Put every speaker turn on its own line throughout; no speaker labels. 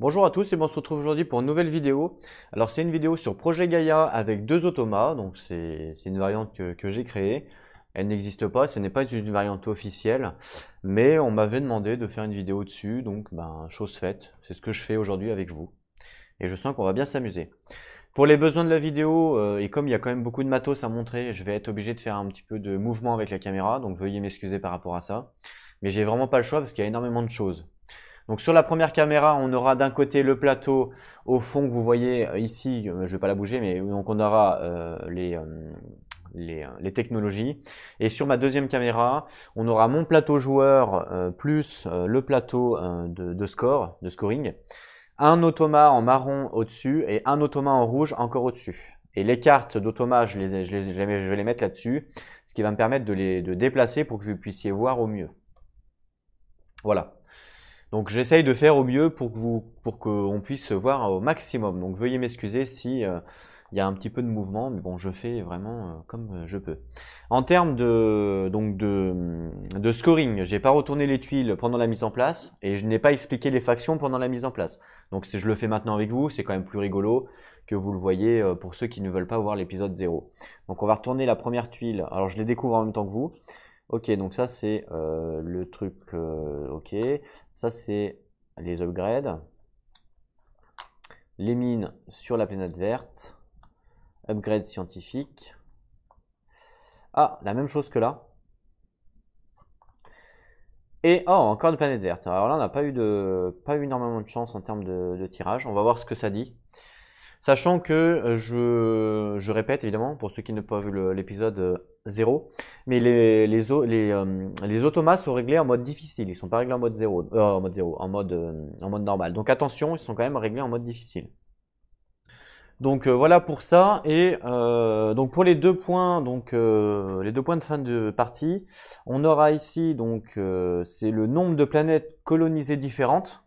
Bonjour à tous et on se retrouve aujourd'hui pour une nouvelle vidéo. Alors c'est une vidéo sur Projet Gaia avec deux automas, donc c'est une variante que j'ai créée. Elle n'existe pas, ce n'est pas une variante officielle, mais on m'avait demandé de faire une vidéo dessus, donc chose faite. C'est ce que je fais aujourd'hui avec vous. Et je sens qu'on va bien s'amuser. Pour les besoins de la vidéo, et comme il y a quand même beaucoup de matos à montrer, je vais être obligé de faire un petit peu de mouvement avec la caméra, donc veuillez m'excuser par rapport à ça. Mais j'ai vraiment pas le choix parce qu'il y a énormément de choses. Donc sur la première caméra, on aura d'un côté le plateau au fond que vous voyez ici, je ne vais pas la bouger, mais donc on aura les technologies. Et sur ma deuxième caméra, on aura mon plateau joueur plus le plateau de score, de scoring, un automa en marron au-dessus et un automa en rouge encore au-dessus. Et les cartes d'automa, je vais les mettre là-dessus, ce qui va me permettre de déplacer pour que vous puissiez voir au mieux. Voilà. Donc j'essaye de faire au mieux pour qu'on puisse voir au maximum. Donc veuillez m'excuser si il y a un petit peu de mouvement, mais bon, je fais vraiment comme je peux. En termes de scoring, j'ai pas retourné les tuiles pendant la mise en place et je n'ai pas expliqué les factions pendant la mise en place. Donc si je le fais maintenant avec vous, c'est quand même plus rigolo que vous le voyez pour ceux qui ne veulent pas voir l'épisode 0. Donc on va retourner la première tuile. Alors je les découvre en même temps que vous. Ok, donc ça c'est le truc, ok. Ça c'est les upgrades. Les mines sur la planète verte. Upgrade scientifique. Ah, la même chose que là. Et oh, encore une planète verte. Alors là, on n'a pas eu énormément de chance en termes de tirage. On va voir ce que ça dit. Sachant que je répète évidemment, pour ceux qui n'ont pas vu l'épisode 0, mais les automas sont réglés en mode difficile, ils ne sont pas réglés en mode 0, en mode normal. Donc attention, ils sont quand même réglés en mode difficile. Donc voilà pour ça, et donc pour les deux points, les deux points de fin de partie, on aura ici donc c'est le nombre de planètes colonisées différentes,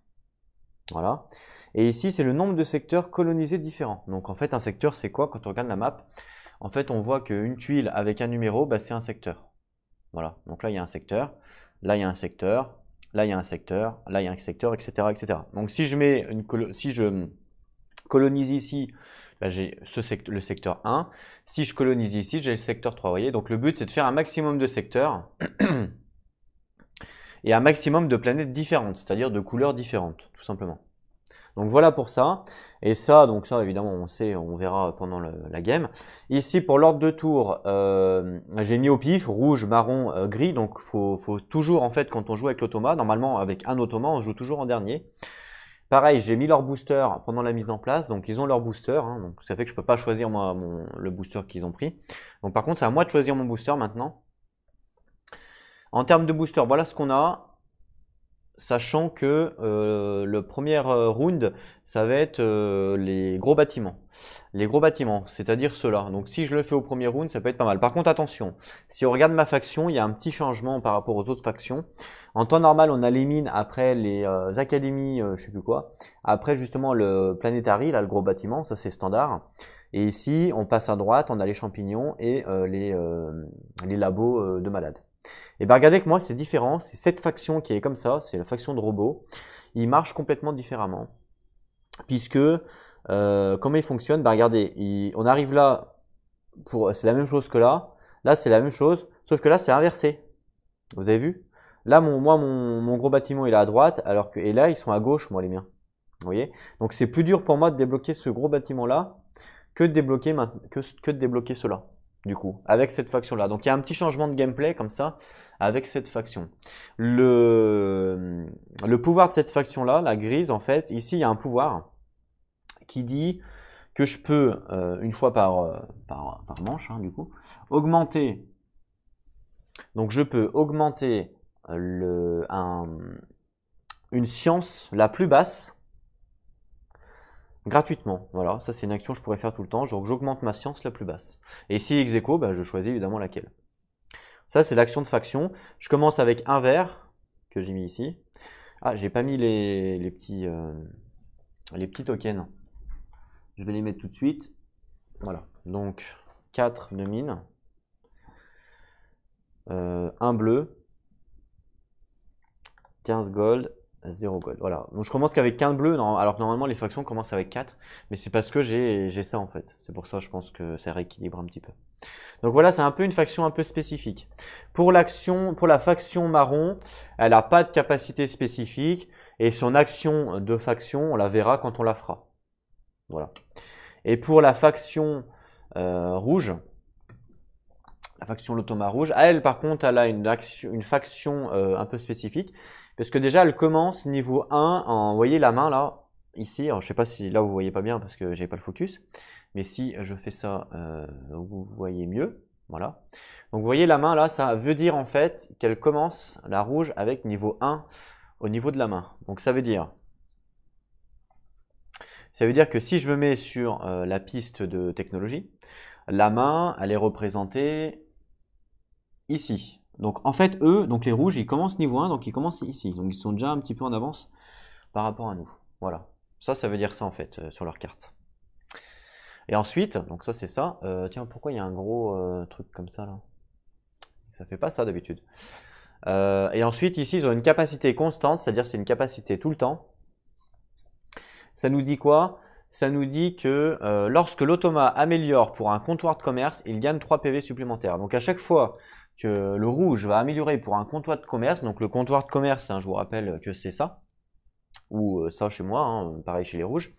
voilà. Et ici, c'est le nombre de secteurs colonisés différents. Donc en fait, un secteur, c'est quoi quand on regarde la map? En fait, on voit qu'une tuile avec un numéro, c'est un secteur. Voilà, donc là, il y a un secteur, là, il y a un secteur, là, il y a un secteur, là, il y a un secteur, etc. etc. Donc si je colonise ici, j'ai le secteur 1. Si je colonise ici, j'ai le secteur 3. Vous voyez, donc le but, c'est de faire un maximum de secteurs et un maximum de planètes différentes, c'est-à-dire de couleurs différentes, tout simplement. Donc voilà pour ça. Et ça, donc ça évidemment on sait, on verra pendant la game. Ici pour l'ordre de tour, j'ai mis au pif rouge, marron, gris. Donc faut toujours en fait quand on joue avec l'automa, normalement avec un automa on joue toujours en dernier. Pareil, j'ai mis leur booster pendant la mise en place, donc ils ont leur booster, hein, donc ça fait que je peux pas choisir moi le booster qu'ils ont pris. Donc par contre c'est à moi de choisir mon booster maintenant. En termes de booster, voilà ce qu'on a. Sachant que le premier round, ça va être les gros bâtiments. Les gros bâtiments, c'est-à-dire ceux-là. Donc si je le fais au premier round, ça peut être pas mal. Par contre, attention, si on regarde ma faction, il y a un petit changement par rapport aux autres factions. En temps normal, on a les mines, après les académies, je sais plus quoi. Après justement le planétary, là, le gros bâtiment, ça c'est standard. Et ici, on passe à droite, on a les champignons et les labos de malades. Et bien regardez que moi c'est différent, c'est cette faction qui est comme ça, c'est la faction de robots. Il marche complètement différemment. Puisque comment il fonctionne, regardez, on arrive là, c'est la même chose que là c'est la même chose, sauf que là c'est inversé. Vous avez vu? Là mon gros bâtiment il est à droite, alors que et là ils sont à gauche, moi les miens. Vous voyez? Donc c'est plus dur pour moi de débloquer ce gros bâtiment là que de débloquer cela. Du coup, avec cette faction-là. Donc il y a un petit changement de gameplay comme ça, avec cette faction. Le pouvoir de cette faction-là, la grise, en fait, ici il y a un pouvoir qui dit que je peux, une fois par manche, hein, du coup, augmenter. Donc je peux augmenter une science la plus basse gratuitement. Voilà, ça c'est une action que je pourrais faire tout le temps. Donc j'augmente ma science la plus basse. Et si ex aequo, je choisis évidemment laquelle. Ça c'est l'action de faction. Je commence avec un vert que j'ai mis ici. Ah, j'ai pas mis les petits tokens. Je vais les mettre tout de suite. Voilà. Donc 4 de mine. Un bleu. 15 gold 0 gold. Voilà. Donc je commence qu'avec 15 bleus, alors que normalement les factions commencent avec 4. Mais c'est parce que j'ai ça en fait. C'est pour ça je pense que ça rééquilibre un petit peu. Donc voilà, c'est un peu une faction un peu spécifique. Pour la faction marron, elle n'a pas de capacité spécifique. Et son action de faction, on la verra quand on la fera. Voilà. Et pour la faction rouge, la faction Lotoma rouge, elle par contre, elle a une faction un peu spécifique. Parce que déjà, elle commence niveau 1 en, vous voyez la main là, ici. Alors, je sais pas si là vous voyez pas bien parce que j'ai pas le focus. Mais si je fais ça, vous voyez mieux. Voilà. Donc vous voyez la main là, ça veut dire en fait qu'elle commence, la rouge, avec niveau 1 au niveau de la main. Donc ça veut dire que si je me mets sur la piste de technologie, la main, elle est représentée ici. Donc en fait, eux, donc les rouges, ils commencent niveau 1, donc ils commencent ici. Donc ils sont déjà un petit peu en avance par rapport à nous. Voilà. Ça veut dire ça en fait sur leur carte. Et ensuite, donc ça c'est ça. Tiens, pourquoi il y a un gros truc comme ça là? Ça fait pas ça d'habitude. Et ensuite, ici, ils ont une capacité constante, c'est-à-dire c'est une capacité tout le temps. Ça nous dit quoi? Ça nous dit que lorsque l'automa améliore pour un comptoir de commerce, il gagne 3 PV supplémentaires. Donc à chaque fois que le rouge va améliorer pour un comptoir de commerce, donc le comptoir de commerce, hein, je vous rappelle que c'est ça, ou ça chez moi, hein, pareil chez les rouges,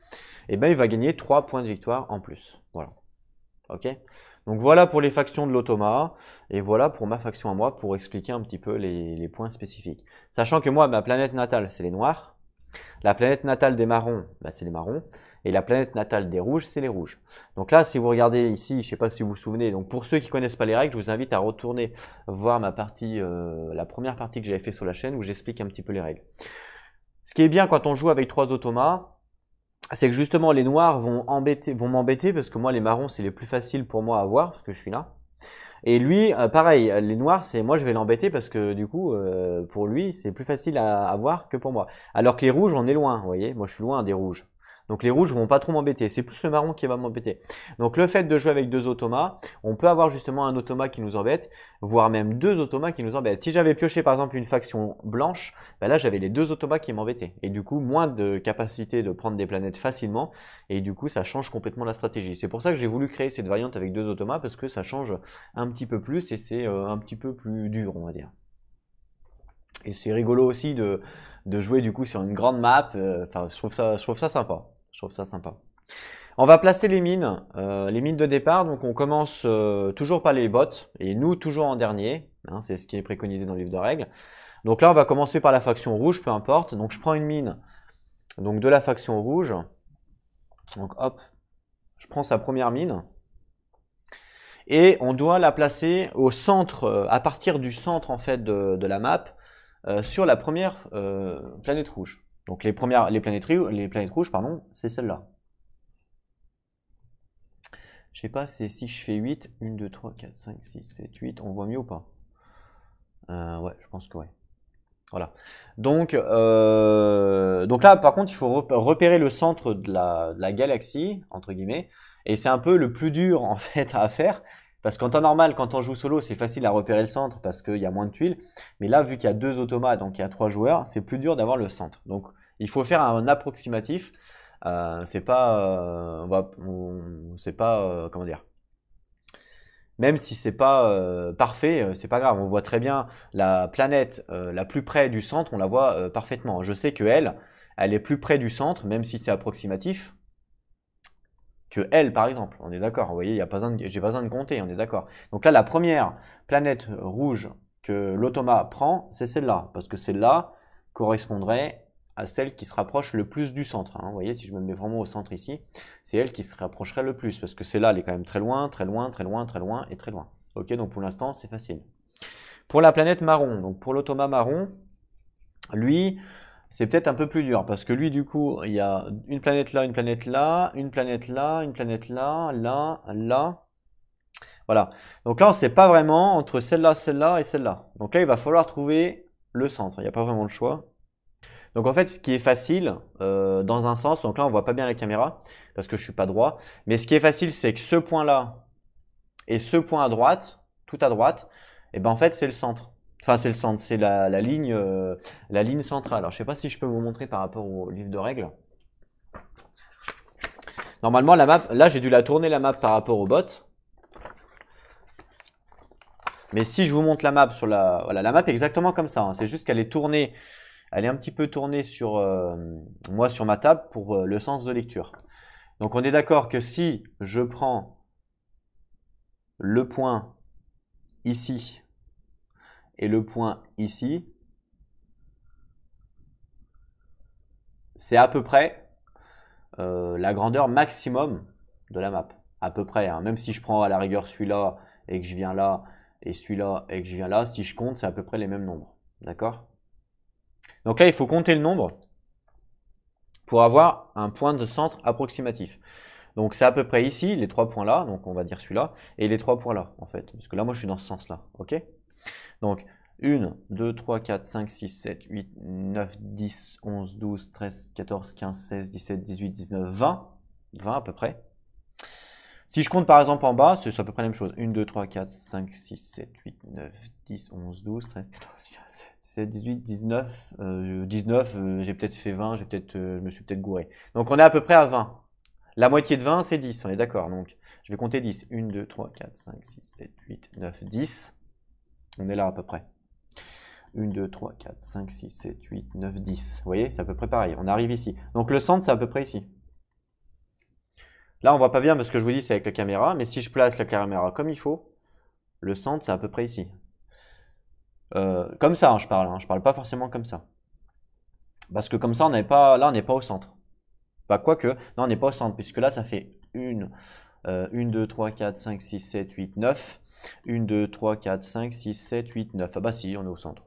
et ben il va gagner 3 points de victoire en plus. Voilà. Ok? Donc voilà pour les factions de l'automa, et voilà pour ma faction à moi, pour expliquer un petit peu les points spécifiques. Sachant que moi, ma planète natale, c'est les noirs. La planète natale des marrons, bah, c'est les marrons. Et la planète natale des rouges, c'est les rouges. Donc là, si vous regardez ici, je ne sais pas si vous vous souvenez, donc pour ceux qui ne connaissent pas les règles, je vous invite à retourner voir ma partie, la première partie que j'avais fait sur la chaîne où j'explique un petit peu les règles. Ce qui est bien quand on joue avec 3 automas, c'est que justement les noirs vont m'embêter parce que moi les marrons c'est les plus faciles pour moi à voir parce que je suis là. Et lui, pareil, les noirs, moi je vais l'embêter parce que du coup, pour lui, c'est plus facile à voir que pour moi. Alors que les rouges, on est loin, vous voyez, moi je suis loin des rouges. Donc les rouges vont pas trop m'embêter, c'est plus le marron qui va m'embêter. Donc le fait de jouer avec 2 automas, on peut avoir justement un automa qui nous embête, voire même 2 automas qui nous embêtent. Si j'avais pioché par exemple une faction blanche, ben là j'avais les 2 automas qui m'embêtaient. Et du coup, moins de capacité de prendre des planètes facilement, et du coup ça change complètement la stratégie. C'est pour ça que j'ai voulu créer cette variante avec 2 automas, parce que ça change un petit peu plus et c'est un petit peu plus dur, on va dire. Et c'est rigolo aussi de jouer du coup sur une grande map. Enfin, je trouve ça sympa. Je trouve ça sympa. On va placer les mines de départ. Donc on commence toujours par les bots et nous toujours en dernier. Hein, c'est ce qui est préconisé dans le livre de règles. Donc là, on va commencer par la faction rouge, peu importe. Donc je prends une mine donc de la faction rouge. Donc hop, je prends sa première mine. Et on doit la placer au centre, à partir du centre en fait de la map, sur la première planète rouge. Donc les planètes rouges, pardon, c'est celle-là. Je sais pas, c'est si je fais 8, 1, 2, 3, 4, 5, 6, 7, 8, on voit mieux ou pas? Ouais, je pense que ouais. Voilà. Donc là, par contre, il faut repérer le centre de la galaxie, entre guillemets, et c'est un peu le plus dur en fait à faire. Parce qu'en temps normal, quand on joue solo, c'est facile à repérer le centre parce qu'il y a moins de tuiles. Mais là, vu qu'il y a 2 automates, donc il y a 3 joueurs, c'est plus dur d'avoir le centre. Donc il faut faire un approximatif. C'est pas, comment dire. Même si c'est pas parfait, c'est pas grave. On voit très bien la planète la plus près du centre, on la voit parfaitement. Je sais que elle est plus près du centre, même si c'est approximatif, que elle, par exemple. On est d'accord. Vous voyez, j'ai pas besoin de compter. On est d'accord. Donc là, la première planète rouge que l'automa prend, c'est celle-là, parce que celle-là correspondrait à celle qui se rapproche le plus du centre. Hein. Vous voyez, si je me mets vraiment au centre ici, c'est elle qui se rapprocherait le plus, parce que celle-là, elle est quand même très loin, très loin, très loin, très loin et très loin. Ok, donc pour l'instant, c'est facile. Pour la planète marron, donc pour l'automa marron, lui, c'est peut-être un peu plus dur, parce que lui, du coup, il y a une planète là, une planète là, une planète là, une planète là, là, là. Voilà. Donc là, on ne sait pas vraiment entre celle-là et celle-là. Donc là, il va falloir trouver le centre. Il n'y a pas vraiment le choix. Donc en fait, ce qui est facile dans un sens, donc là on voit pas bien la caméra parce que je suis pas droit, mais ce qui est facile, c'est que ce point-là et ce point à droite, tout à droite, et ben en fait c'est le centre. Enfin, c'est le centre, c'est la ligne centrale. Alors, je sais pas si je peux vous montrer par rapport au livre de règles. Normalement, la map, là, j'ai dû la tourner la map par rapport au bot. Mais si je vous montre la map sur la, voilà, la map est exactement comme ça, hein. C'est juste qu'elle est tournée, elle est un petit peu tournée sur moi sur ma table pour le sens de lecture. Donc, on est d'accord que si je prends le point ici et le point ici, c'est à peu près la grandeur maximum de la map. À peu près, hein. Même si je prends à la rigueur celui-là et que je viens là, et celui-là et que je viens là, si je compte, c'est à peu près les mêmes nombres. D'accord? Donc là, il faut compter le nombre pour avoir un point de centre approximatif. Donc c'est à peu près ici, les 3 points là, donc on va dire celui-là, et les 3 points là, en fait. Parce que là, moi, je suis dans ce sens-là. Ok? Donc, 1, 2, 3, 4, 5, 6, 7, 8, 9, 10, 11, 12, 13, 14, 15, 16, 17, 18, 19, 20. 20 à peu près. Si je compte par exemple en bas, c'est à peu près la même chose. 1, 2, 3, 4, 5, 6, 7, 8, 9, 10, 11, 12, 13, 14, 15, 16, 18, 19. 19, j'ai peut-être fait 20, je me suis peut-être gouré. Donc on est à peu près à 20. La moitié de 20, c'est 10, on est d'accord. Donc je vais compter 10. 1, 2, 3, 4, 5, 6, 7, 8, 9, 10. On est là à peu près. 1, 2, 3, 4, 5, 6, 7, 8, 9, 10. Vous voyez, c'est à peu près pareil. On arrive ici. Donc le centre, c'est à peu près ici. Là, on voit pas bien parce que je vous dis c'est avec la caméra, mais si je place la caméra comme il faut, le centre, c'est à peu près ici. Comme ça, hein, je parle. Hein, je parle pas forcément comme ça. Parce que comme ça, on n'est pas, là, on n'est pas au centre. Bah, quoique, non, on n'est pas au centre, puisque là, ça fait 1, 2, 3, 4, 5, 6, 7, 8, 9. 1, 2, 3, 4, 5, 6, 7, 8, 9. Ah bah si, on est au centre.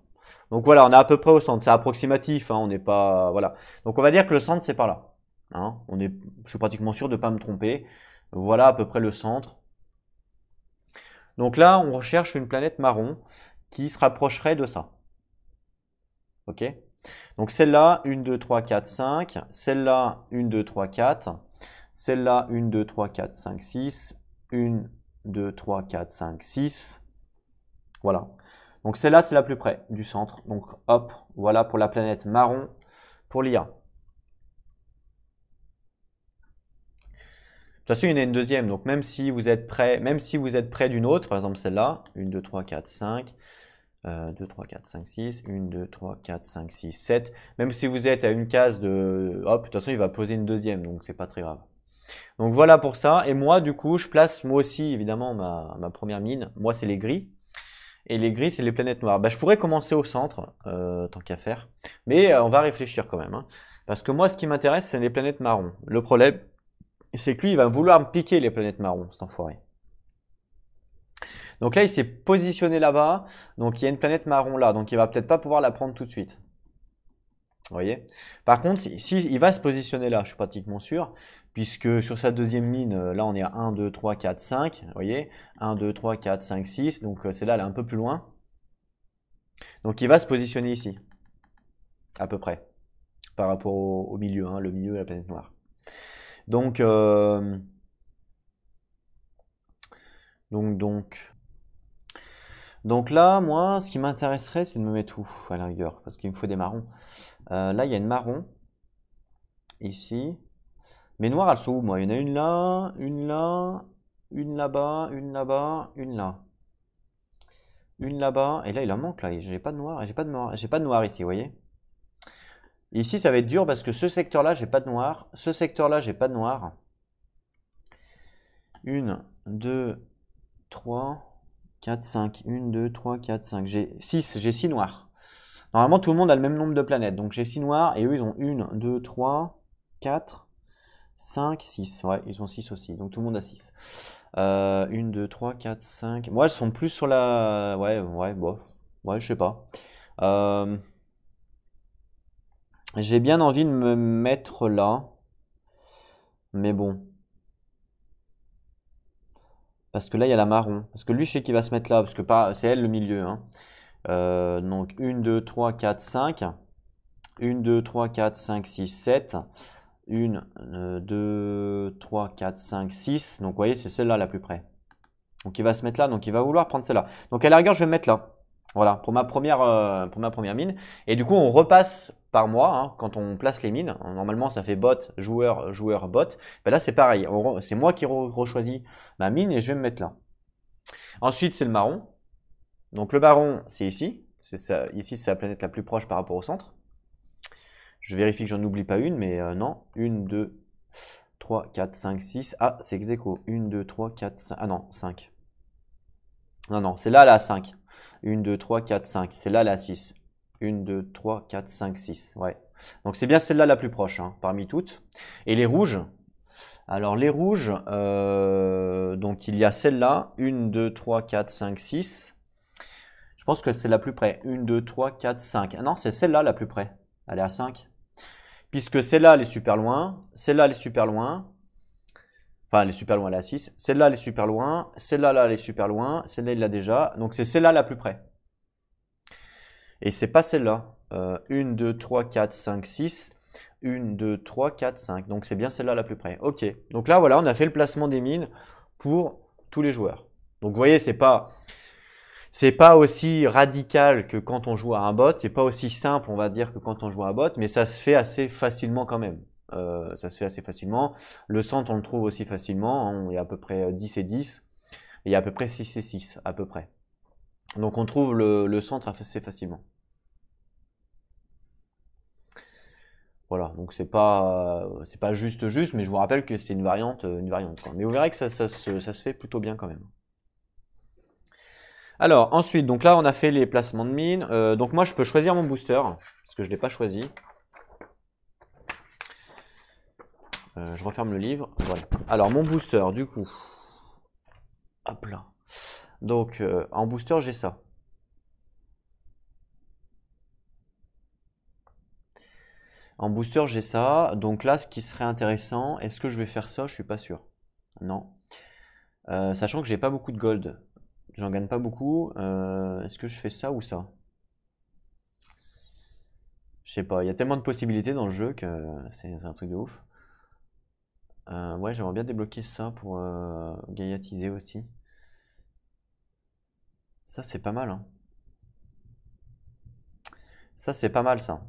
Donc voilà, on est à peu près au centre. C'est approximatif, hein, on n'est pas... Voilà. Donc on va dire que le centre, c'est par là. Hein, je suis pratiquement sûr de ne pas me tromper. Voilà à peu près le centre. Donc là, on recherche une planète marron qui se rapprocherait de ça. Ok? Donc celle-là, 1, 2, 3, 4, 5. Celle-là, 1, 2, 3, 4. Celle-là, 1, 2, 3, 4, 5, 6. 1, 2, 3, 4, 5, 6. Voilà. Donc celle-là, c'est la plus près du centre. Donc hop, voilà pour la planète marron pour l'IA. De toute façon, il y en a une deuxième. Donc même si vous êtes près, d'une autre, par exemple celle-là, 1, 2, 3, 4, 5. 2, 3, 4, 5, 6. 1, 2, 3, 4, 5, 6, 7. Même si vous êtes à une case de... Hop, de toute façon, il va poser une deuxième. Donc c'est pas très grave. Donc voilà pour ça. Et moi, du coup, je place moi aussi, évidemment, ma première mine. Moi, c'est les gris. Et les gris, c'est les planètes noires. Bah, je pourrais commencer au centre, tant qu'à faire. Mais on va réfléchir quand même. Hein. Parce que moi, ce qui m'intéresse, c'est les planètes marrons. Le problème, c'est que lui, il va vouloir me piquer les planètes marrons, cet enfoiré. Donc là, il s'est positionné là-bas. Donc il y a une planète marron là. Donc il va peut-être pas pouvoir la prendre tout de suite. Vous voyez? Par contre, si il va se positionner là, je suis pratiquement sûr, puisque sur sa deuxième mine, là on est à 1, 2, 3, 4, 5, vous voyez? 1, 2, 3, 4, 5, 6, donc celle-là elle est un peu plus loin. Donc il va se positionner ici, à peu près, par rapport au milieu, hein, le milieu de la planète noire. Donc, donc là, moi, ce qui m'intéresserait, c'est de me mettre où, à la rigueur, parce qu'il me faut des marrons. Là, il y a une marron, ici. Mes noires, elles sont où, moi? Il y en a une là, une là, une là-bas, une là-bas, une là. Une là-bas, et là, il en manque, là. J'ai pas de noir, j'ai pas de noir, j'ai pas de noir ici, vous voyez? Ici, ça va être dur parce que ce secteur-là, j'ai pas de noir. Ce secteur-là, j'ai pas de noir. 1, 2, 3, 4, 5. 1, 2, 3, 4, 5. J'ai 6 noirs. Normalement, tout le monde a le même nombre de planètes. Donc, j'ai 6 noirs et eux, ils ont 1, 2, 3, 4, 5, 6. Ouais, ils ont 6 aussi. Donc, tout le monde a 6. 1, 2, 3, 4, 5. Moi, elles sont plus sur la... Ouais, bon. Ouais, je sais pas. J'ai bien envie de me mettre là. Mais bon. Parce que là, il y a la marron. Parce que lui, je sais qu'il va se mettre là. Parce que c'est elle le milieu. Hein. Donc 1, 2, 3, 4, 5. 1, 2, 3, 4, 5, 6, 7. 1, 2, 3, 4, 5, 6. Donc vous voyez, c'est celle-là la plus près. Donc il va se mettre là. Donc il va vouloir prendre celle-là. Donc à la rigueur, je vais me mettre là. Voilà, pour ma première mine. Et du coup, on repasse par mois, hein, quand on place les mines. Normalement, ça fait bot, joueur, joueur, bot. Ben là, c'est pareil. C'est moi qui rechoisis ma mine et je vais me mettre là. Ensuite, c'est le marron. Donc le marron, c'est ici. Ici, c'est la planète la plus proche par rapport au centre. Je vérifie que j'en oublie pas une, mais non. 1, 2, 3, 4, 5, 6. Ah, c'est ex aequo. 1, 2, 3, 4, 5. Ah non, 5. Non, non, c'est là la 5. 1, 2, 3, 4, 5. C'est là la 6. 1, 2, 3, 4, 5, 6. Ouais. Donc c'est bien celle-là la plus proche, hein, parmi toutes. Et les rouges. Alors les rouges, donc il y a celle-là. 1, 2, 3, 4, 5, 6. Je pense que c'est la plus près. 1, 2, 3, 4, 5. Ah non, c'est celle-là la plus près. Elle est à 5. Puisque celle-là, elle est super loin. Celle-là, elle est super loin. Enfin, elle est super loin, elle est à 6. Celle-là, elle est super loin. Celle-là, là, elle est super loin. Celle-là, il l'a déjà. Donc, c'est celle-là la plus près. Et c'est pas celle-là. 1, 2, 3, 4, 5, 6. 1, 2, 3, 4, 5. Donc, c'est bien celle-là la plus près. Ok. Donc là, voilà, on a fait le placement des mines pour tous les joueurs. Donc, vous voyez, c'est pas aussi radical que quand on joue à un bot. C'est pas aussi simple, on va dire, que quand on joue à un bot. Mais ça se fait assez facilement quand même. Ça se fait assez facilement. Le centre, on le trouve aussi facilement, hein. Il y a à peu près 10 et 10. Et il y a à peu près 6 et 6, à peu près. Donc on trouve le centre assez facilement. Voilà, donc c'est pas juste, mais je vous rappelle que c'est une variante, quoi. Mais vous verrez que ça se fait plutôt bien quand même. Alors ensuite, donc là on a fait les placements de mines. Donc moi je peux choisir mon booster, parce que je ne l'ai pas choisi. Je referme le livre. Voilà. Alors mon booster, du coup. Hop là. Donc en booster, j'ai ça. En booster, j'ai ça. Donc là, ce qui serait intéressant, est-ce que je vais faire ça? Je suis pas sûr. Non. Sachant que j'ai pas beaucoup de gold. J'en gagne pas beaucoup. Est-ce que je fais ça ou ça? Je sais pas. Il y a tellement de possibilités dans le jeu que c'est un truc de ouf. Ouais, j'aimerais bien débloquer ça pour gaïatiser aussi. Ça, c'est pas mal, hein. Ça, c'est pas mal, ça.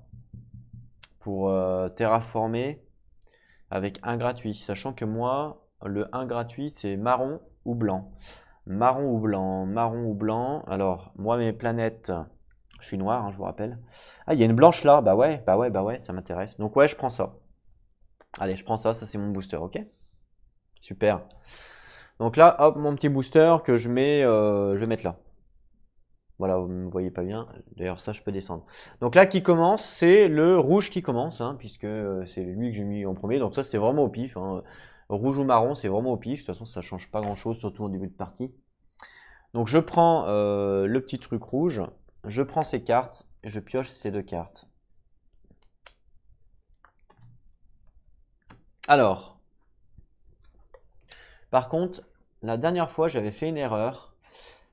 Pour terraformer avec un gratuit. Sachant que moi, le 1 gratuit, c'est marron ou blanc. Marron ou blanc, marron ou blanc. Alors, moi, mes planètes, je suis noir, hein, je vous rappelle. Ah, il y a une blanche là. Bah ouais, ça m'intéresse. Donc ouais, je prends ça. Allez, je prends ça, ça c'est mon booster, ok? Super. Donc là, hop, mon petit booster que je vais mettre là. Voilà, vous ne me voyez pas bien. D'ailleurs, ça, je peux descendre. Donc là, qui commence, c'est le rouge qui commence, hein, puisque c'est lui que j'ai mis en premier. Donc ça, c'est vraiment au pif, hein. Rouge ou marron, c'est vraiment au pif. De toute façon, ça change pas grand-chose, surtout au début de partie. Donc je prends le petit truc rouge, je prends ces cartes, et je pioche ces deux cartes. Alors, par contre, la dernière fois, j'avais fait une erreur.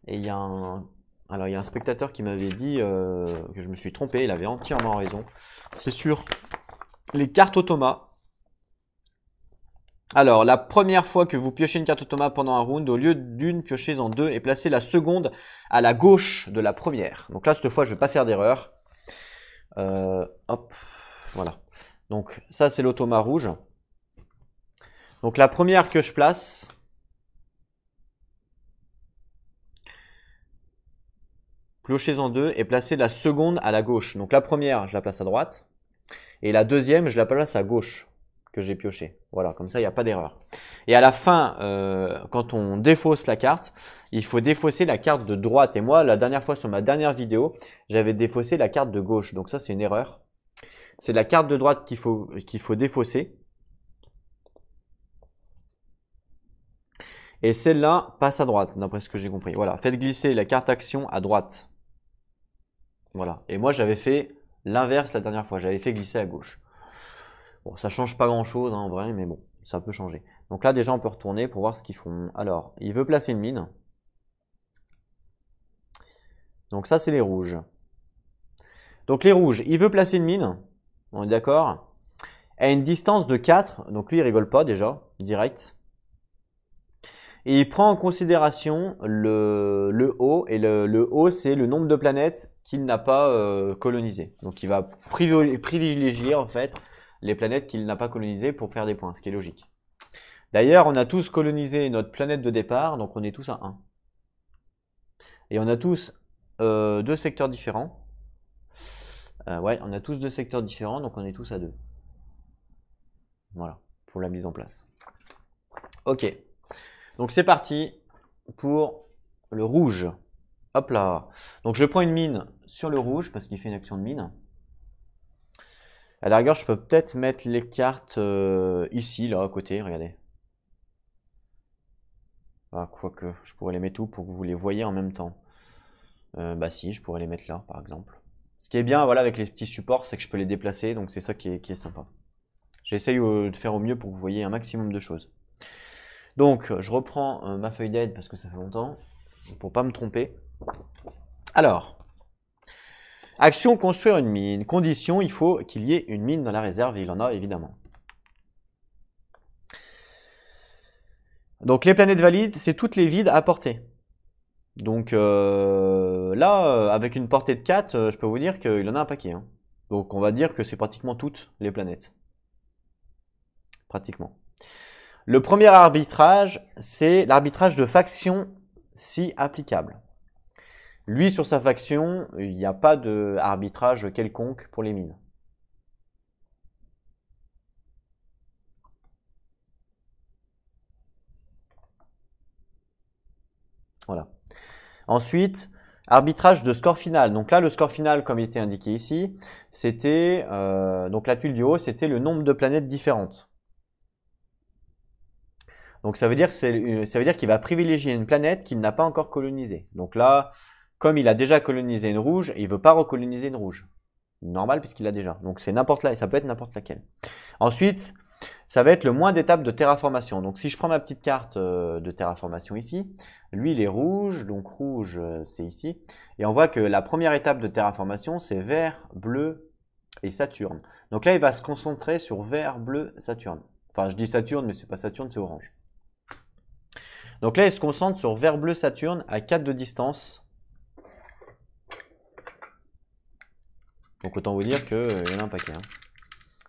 Et il y a un spectateur qui m'avait dit que je me suis trompé, il avait entièrement raison. C'est sur les cartes automa. Alors, la première fois que vous piochez une carte automa pendant un round, au lieu d'une, piochez-en deux et placez la seconde à la gauche de la première. Donc là, cette fois, je ne vais pas faire d'erreur. Hop, voilà. Donc ça, c'est l'automa rouge. Donc la première que je place, piochez-en deux et placez la seconde à la gauche. Donc la première, je la place à droite. Et la deuxième, je la place à gauche, que j'ai pioché. Voilà, comme ça, il n'y a pas d'erreur. Et à la fin, quand on défausse la carte, il faut défausser la carte de droite. Et moi, la dernière fois, sur ma dernière vidéo, j'avais défaussé la carte de gauche. Donc ça, c'est une erreur. C'est la carte de droite qu'il faut défausser. Et celle-là passe à droite, d'après ce que j'ai compris. Voilà, faites glisser la carte action à droite. Voilà. Et moi, j'avais fait l'inverse la dernière fois. J'avais fait glisser à gauche. Bon, ça change pas grand-chose, hein, en vrai, mais bon, ça peut changer. Donc là, déjà, on peut retourner pour voir ce qu'ils font. Alors, il veut placer une mine. Donc ça, c'est les rouges. Donc les rouges, il veut placer une mine. On est d'accord? À une distance de 4. Donc lui, il rigole pas déjà, direct. Et il prend en considération le haut, et le haut, c'est le nombre de planètes qu'il n'a pas colonisées. Donc il va privilégier en fait les planètes qu'il n'a pas colonisées pour faire des points, ce qui est logique. D'ailleurs, on a tous colonisé notre planète de départ, donc on est tous à 1. Et on a tous deux secteurs différents. Ouais, on a tous deux secteurs différents, donc on est tous à 2. Voilà, pour la mise en place. Ok, donc c'est parti pour le rouge. Hop là. Donc je prends une mine sur le rouge, parce qu'il fait une action de mine. À la rigueur, je peux peut-être mettre les cartes ici, là, à côté, regardez. Ah, quoique, je pourrais les mettre où pour que vous les voyez en même temps. Bah si, je pourrais les mettre là, par exemple. Ce qui est bien, voilà, avec les petits supports, c'est que je peux les déplacer, donc c'est ça qui est sympa. J'essaye de faire au mieux pour que vous voyez un maximum de choses. Donc, je reprends ma feuille d'aide parce que ça fait longtemps, pour pas me tromper. Alors, action, construire une mine. Condition, il faut qu'il y ait une mine dans la réserve, et il en a évidemment. Donc, les planètes valides, c'est toutes les vides à portée. Donc là, avec une portée de 4, je peux vous dire qu'il en a un paquet. Hein. Donc on va dire que c'est pratiquement toutes les planètes. Pratiquement. Le premier arbitrage, c'est l'arbitrage de faction si applicable. Lui, sur sa faction, il n'y a pas d'arbitrage quelconque pour les mines. Voilà. Ensuite, arbitrage de score final. Donc là, le score final, comme il était indiqué ici, c'était, donc la tuile du haut, c'était le nombre de planètes différentes. Donc ça veut dire qu'il va privilégier une planète qu'il n'a pas encore colonisée. Donc là, comme il a déjà colonisé une rouge, il ne veut pas recoloniser une rouge. Normal puisqu'il l'a déjà. Donc c'est n'importe laquelle, ça peut être n'importe laquelle. Ensuite, ça va être le moins d'étapes de terraformation. Donc si je prends ma petite carte de terraformation ici, lui il est rouge, donc rouge c'est ici. Et on voit que la première étape de terraformation c'est vert, bleu et Saturne. Donc là il va se concentrer sur vert, bleu, Saturne. Enfin je dis Saturne mais c'est pas Saturne, c'est orange. Donc là il se concentre sur vert, bleu, Saturne à 4 de distance. Donc autant vous dire qu'il y en a un paquet. Hein.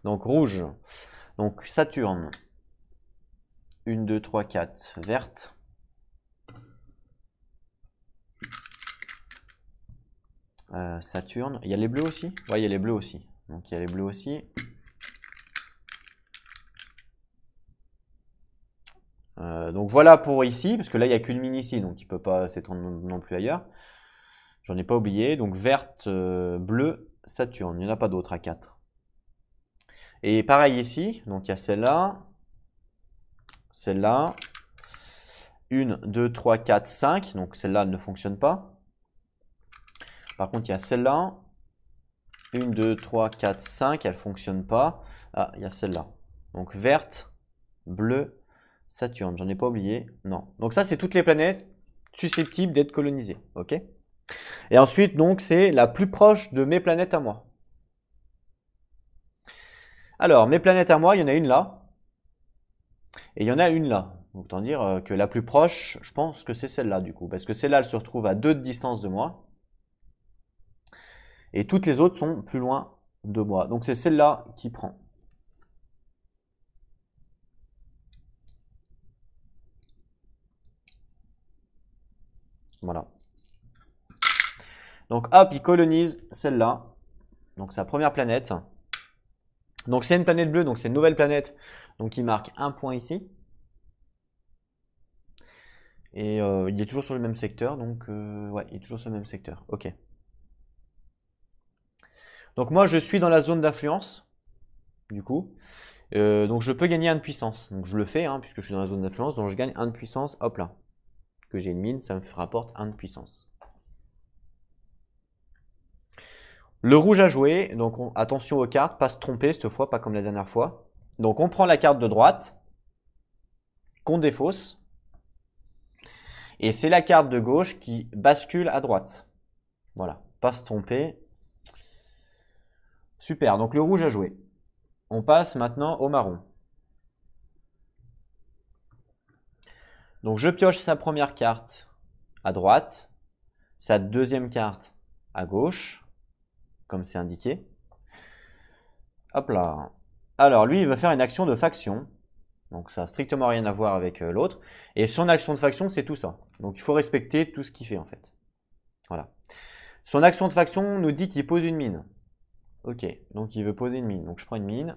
Donc rouge. Donc Saturne. 1, 2, 3, 4. Verte. Saturne. Il y a les bleus aussi? Ouais, il y a les bleus aussi. Donc il y a les bleus aussi. Donc voilà pour ici, parce que là il n'y a qu'une mine ici, donc il ne peut pas s'étendre non plus ailleurs. J'en ai pas oublié. Donc verte, bleue, Saturne. Il n'y en a pas d'autres à 4. Et pareil ici, donc il y a celle-là, celle-là, 1, 2, 3, 4, 5, donc celle-là ne fonctionne pas. Par contre, il y a celle-là, 1, 2, 3, 4, 5, elle ne fonctionne pas. Ah, il y a celle-là. Donc verte, bleue, Saturne, j'en ai pas oublié, non. Donc ça, c'est toutes les planètes susceptibles d'être colonisées, ok? Et ensuite, donc, c'est la plus proche de mes planètes à moi. Alors, mes planètes à moi, il y en a une là. Et il y en a une là. Donc, autant dire que la plus proche, je pense que c'est celle-là du coup. Parce que celle-là, elle se retrouve à 2 de distance de moi. Et toutes les autres sont plus loin de moi. Donc, c'est celle-là qui prend. Voilà. Donc, hop, il colonise celle-là. Donc, sa première planète. Donc, c'est une planète bleue, donc c'est une nouvelle planète. Donc, il marque un point ici. Et il est toujours sur le même secteur. Donc, ouais, il est toujours sur le même secteur. Ok. Donc, moi, je suis dans la zone d'influence. Du coup. Donc, je peux gagner 1 de puissance. Donc, je le fais, hein, puisque je suis dans la zone d'influence. Donc, je gagne 1 de puissance. Hop là. Que j'ai une mine, ça me rapporte 1 de puissance. Le rouge à jouer, donc attention aux cartes, pas se tromper cette fois, pas comme la dernière fois. Donc on prend la carte de droite, qu'on défausse, et c'est la carte de gauche qui bascule à droite. Voilà, pas se tromper. Super, donc le rouge à jouer. On passe maintenant au marron. Donc je pioche sa première carte à droite, sa deuxième carte à gauche, comme c'est indiqué. Hop là. Alors lui, il va faire une action de faction. Donc ça n'a strictement rien à voir avec l'autre. Et son action de faction, c'est tout ça. Donc il faut respecter tout ce qu'il fait en fait. Voilà. Son action de faction nous dit qu'il pose une mine. Ok, donc il veut poser une mine. Donc je prends une mine.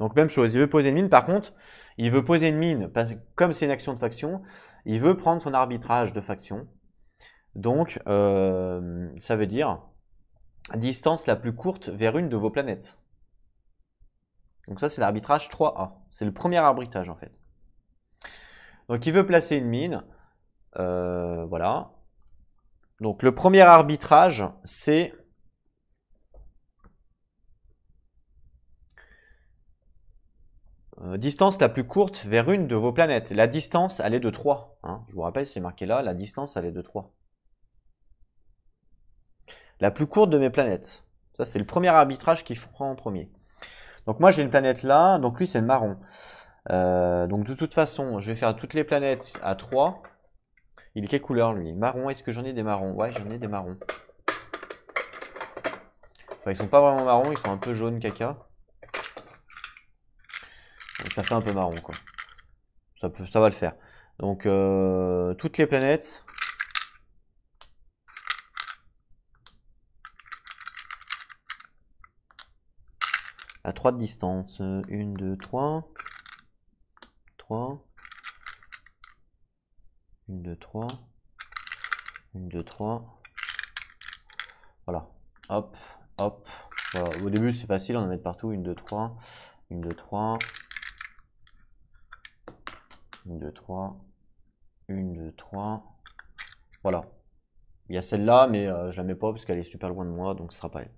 Donc même chose, il veut poser une mine. Par contre, il veut poser une mine, parce que comme c'est une action de faction, il veut prendre son arbitrage de faction. Donc ça veut dire distance la plus courte vers une de vos planètes. Donc ça c'est l'arbitrage 3A. C'est le premier arbitrage en fait. Donc il veut placer une mine. Voilà. Donc le premier arbitrage c'est distance la plus courte vers une de vos planètes. La distance, elle est de 3. Hein. Je vous rappelle, c'est marqué là, la distance, elle est de 3. La plus courte de mes planètes. Ça, c'est le premier arbitrage qu'il prend en premier. Donc moi, j'ai une planète là, donc lui, c'est le marron. Donc de toute façon, je vais faire toutes les planètes à 3. Il est quelle couleur, lui? Marron, est-ce que j'en ai des marrons? Ouais, j'en ai des marrons. Enfin, ils sont pas vraiment marrons, ils sont un peu jaunes caca. Ça fait un peu marron quoi. Ça va le faire. Donc toutes les planètes. À 3 de distance. 1, 2, 3. 3. 1, 2, 3. 1, 2, 3. Voilà. Hop, hop. Voilà. Au début c'est facile, on en met partout. 1, 2, 3. 1, 2, 3. 1, 2, 3. 1, 2, 3. Voilà. Il y a celle-là, mais je la mets pas parce qu'elle est super loin de moi, donc ce sera pas elle.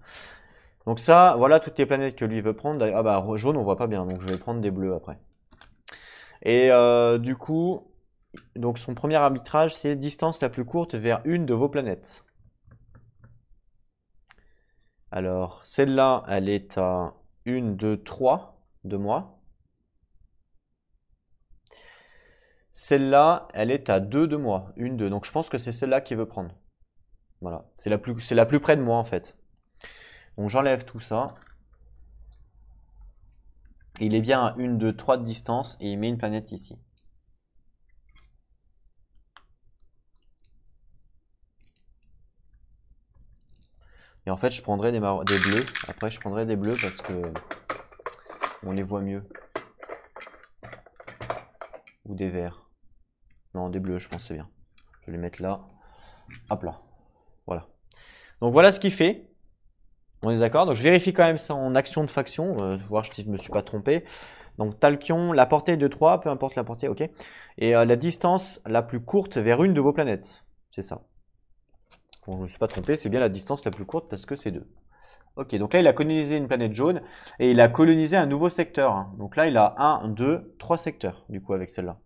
Donc ça, voilà toutes les planètes que lui veut prendre. Ah bah jaune on voit pas bien, donc je vais prendre des bleus après. Et du coup, donc son premier arbitrage c'est distance la plus courte vers une de vos planètes. Alors celle-là, elle est à 1, 2, 3 de moi. Celle-là, elle est à 2 de moi. 1, 2. Donc je pense que c'est celle-là qu'il veut prendre. Voilà. C'est la plus près de moi en fait. Donc j'enlève tout ça. Il est bien à 1, 2, 3 de distance et il met une planète ici. Et en fait, je prendrai des bleus. Après, je prendrai des bleus parce que on les voit mieux. Ou des verts. Non, des bleus, je pense c'est bien. Je vais les mettre là. Hop là. Voilà. Donc voilà ce qu'il fait. On est d'accord. Donc je vérifie quand même son action de faction. Voir si je ne me suis pas trompé. Donc Talkion, la portée est de 3, peu importe la portée, ok. Et la distance la plus courte vers une de vos planètes. C'est ça. Bon, je ne me suis pas trompé, c'est bien la distance la plus courte parce que c'est 2. Ok, donc là il a colonisé une planète jaune et il a colonisé un nouveau secteur. Hein. Donc là il a 1, 2, 3 secteurs du coup avec celle-là.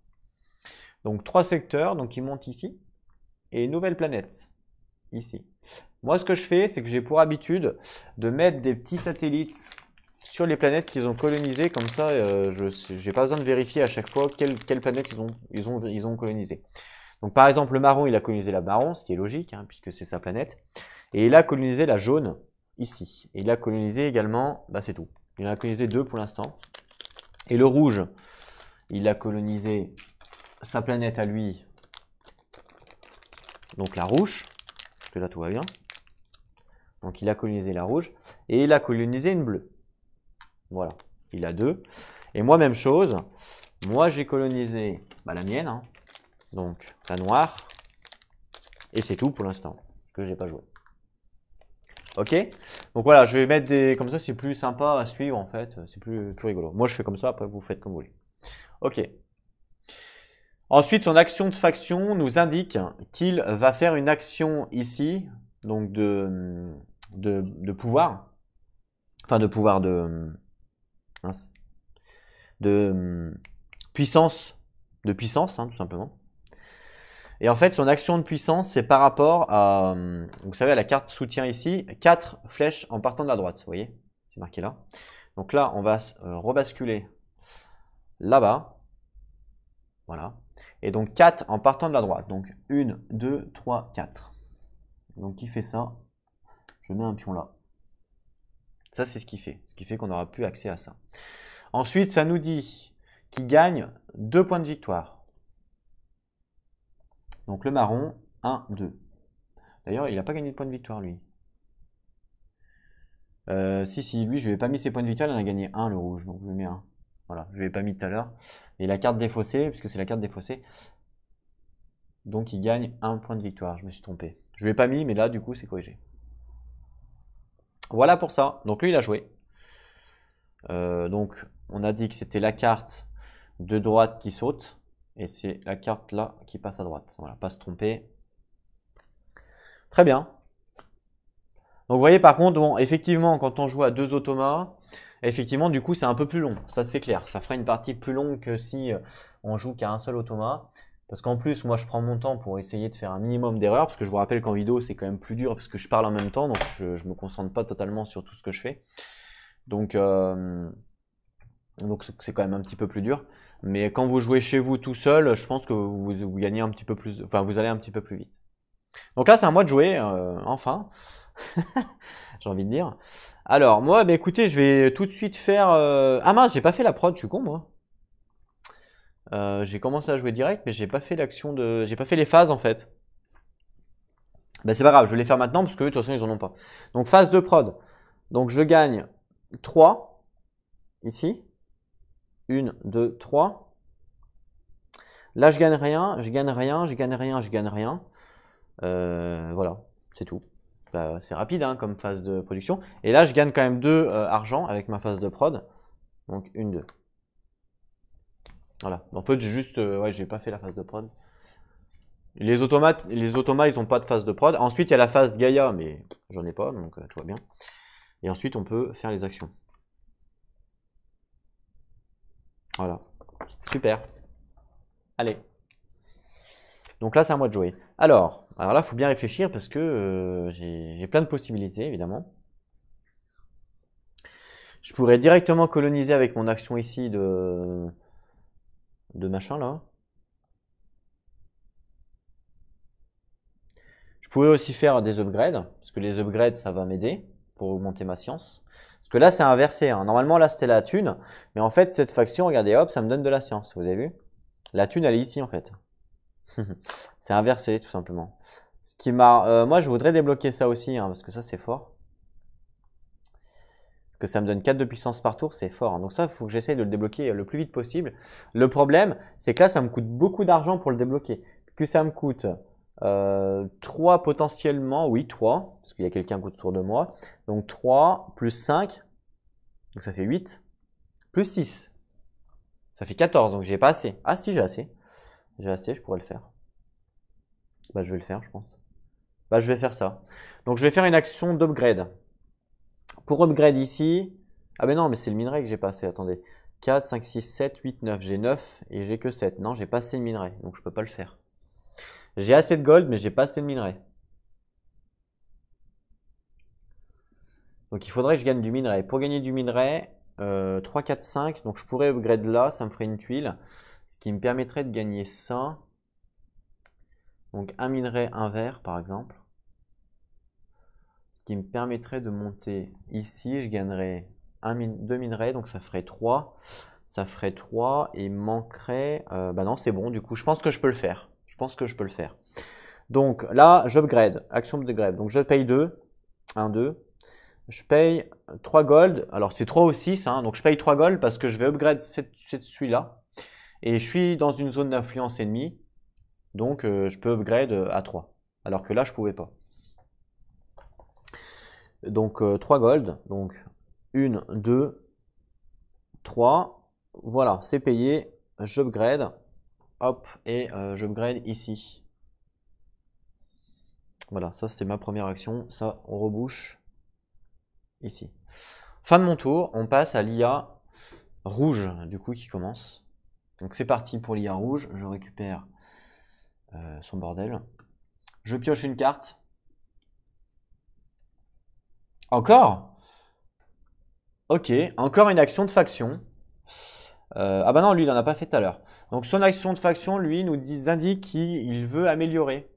Donc 3 secteurs, donc il monte ici. Et une nouvelle planète, ici. Moi ce que je fais, c'est que j'ai pour habitude de mettre des petits satellites sur les planètes qu'ils ont colonisées. Comme ça, je n'ai pas besoin de vérifier à chaque fois quelle planète ils ont colonisé. Donc par exemple, le marron, il a colonisé la marron, ce qui est logique, hein, puisque c'est sa planète. Et il a colonisé la jaune, ici. Et il a colonisé également, bah c'est tout. Il en a colonisé 2 pour l'instant. Et le rouge, il a colonisé sa planète à lui, donc la rouge, parce que là tout va bien. Donc il a colonisé la rouge, et il a colonisé une bleue. Voilà, il a 2. Et moi, même chose, moi j'ai colonisé la mienne, hein. Donc la noire, et c'est tout pour l'instant, parce que j'ai pas joué. Ok. Donc voilà, je vais mettre des... Comme ça, c'est plus sympa à suivre en fait. C'est plus rigolo. Moi, je fais comme ça, après vous faites comme vous voulez. Ok. Ensuite, son action de faction nous indique qu'il va faire une action ici, donc de pouvoir. Enfin, de pouvoir mince, de puissance. De puissance, hein, tout simplement. Et en fait, son action de puissance, c'est par rapport à, vous savez, à la carte soutien ici, 4 flèches en partant de la droite, vous voyez, c'est marqué là. Donc là, on va rebasculer là-bas. Voilà. Et donc 4 en partant de la droite. Donc 1, 2, 3, 4. Donc qui fait ça? Je mets un pion là. Ça, c'est ce qui fait. Ce qui fait qu'on n'aura plus accès à ça. Ensuite, ça nous dit qu'il gagne 2 points de victoire. Donc le marron, 1, 2. D'ailleurs, il n'a pas gagné de points de victoire, lui. Si, lui, je lui ai pas mis ses points de victoire, il en a gagné 1, le rouge. Donc je lui mets 1. Voilà, je ne l'ai pas mis tout à l'heure. Et la carte défaussée, puisque c'est la carte défaussée. Donc il gagne 1 point de victoire. Je me suis trompé. Je ne l'ai pas mis, mais là, du coup, c'est corrigé. Voilà pour ça. Donc lui, il a joué. Donc on a dit que c'était la carte de droite qui saute. Et c'est la carte là qui passe à droite. Voilà, pas se tromper. Très bien. Donc vous voyez par contre, bon, effectivement, quand on joue à 2 automas, effectivement, du coup, c'est un peu plus long. Ça, c'est clair. Ça fera une partie plus longue que si on joue qu'à un seul automa. Parce qu'en plus, moi, je prends mon temps pour essayer de faire un minimum d'erreurs. Parce que je vous rappelle qu'en vidéo, c'est quand même plus dur parce que je parle en même temps. Donc, je ne me concentre pas totalement sur tout ce que je fais. Donc c'est quand même un petit peu plus dur. Mais quand vous jouez chez vous tout seul, je pense que vous gagnez un petit peu plus. Enfin, vous allez un petit peu plus vite. Donc là, c'est à moi de jouer, enfin. J'ai envie de dire. Alors, moi, bah, écoutez, je vais tout de suite faire... Ah mince, j'ai pas fait la prod, je suis con, moi. J'ai commencé à jouer direct, mais j'ai pas fait l'action de... J'ai pas fait les phases, en fait. Bah, c'est pas grave, je vais les faire maintenant, parce que de toute façon, ils en ont pas. Donc, phase de prod. Donc, je gagne 3, ici. 1, 2, 3. Là, je gagne rien, je gagne rien, je gagne rien, je gagne rien. Voilà, c'est tout. Bah, c'est rapide hein, comme phase de production. Et là, je gagne quand même 2 argent avec ma phase de prod. Donc 1, 2. Voilà. En fait, j'ai juste, ouais, j'ai pas fait la phase de prod. Les automas, ils n'ont pas de phase de prod. Ensuite, il y a la phase Gaïa, mais j'en ai pas, donc tout va bien. Et ensuite, on peut faire les actions. Voilà. Super. Allez. Donc là, c'est à moi de jouer. Alors là, il faut bien réfléchir parce que j'ai plein de possibilités, évidemment. Je pourrais directement coloniser avec mon action ici de machin là. Je pourrais aussi faire des upgrades, parce que les upgrades, ça va m'aider pour augmenter ma science. Parce que là, c'est inversé. Hein. Normalement, là, c'était la thune. Mais en fait, cette faction, regardez, hop, ça me donne de la science. Vous avez vu? La thune, elle est ici, en fait. C'est inversé, tout simplement. Ce qui m'a, moi, je voudrais débloquer ça aussi, hein, parce que ça, c'est fort. Que ça me donne 4 de puissance par tour, c'est fort. Donc ça, il faut que j'essaye de le débloquer le plus vite possible. Le problème, c'est que là, ça me coûte beaucoup d'argent pour le débloquer. Que ça me coûte 3 potentiellement, oui, 3, parce qu'il y a quelqu'un autour de moi. Donc 3 plus 5, donc ça fait 8, plus 6, ça fait 14, donc j'ai pas assez. Ah si, j'ai assez. J'ai assez, je pourrais le faire. Bah je vais le faire, je pense. Bah je vais faire ça. Donc je vais faire une action d'upgrade. Pour upgrade ici, ah ben non, mais c'est le minerai que j'ai pas assez, attendez. 4, 5, 6, 7, 8, 9, j'ai 9 et j'ai que 7. Non, j'ai pas assez de minerai, donc je peux pas le faire. J'ai assez de gold, mais j'ai pas assez de minerai. Donc il faudrait que je gagne du minerai. Pour gagner du minerai, 3, 4, 5, donc je pourrais upgrade là, ça me ferait une tuile. Ce qui me permettrait de gagner ça. Donc un minerai, un verre par exemple. Ce qui me permettrait de monter ici, je gagnerais 2 minerais, donc ça ferait 3. Ça ferait 3 et manquerait... bah non, c'est bon, du coup, je pense que je peux le faire. Je pense que je peux le faire. Donc là, j'upgrade, action d'upgrade. Donc je paye 2, 1, 2. Je paye 3 gold. Alors c'est 3 ou 6, hein, donc je paye 3 gold parce que je vais upgrade celui-là. Et je suis dans une zone d'influence ennemie, donc je peux upgrade à 3. Alors que là, je pouvais pas. Donc 3 gold, donc 1, 2, 3. Voilà, c'est payé. J'upgrade. Hop, et j'upgrade ici. Voilà, ça c'est ma première action. Ça, on rebouche ici. Fin de mon tour, on passe à l'IA rouge, du coup, qui commence. Donc c'est parti pour l'IA rouge. Je récupère son bordel. Je pioche une carte. Encore? Ok, encore une action de faction. Ah bah non, lui, il en a pas fait tout à l'heure. Donc son action de faction, lui, indique qu'il veut améliorer.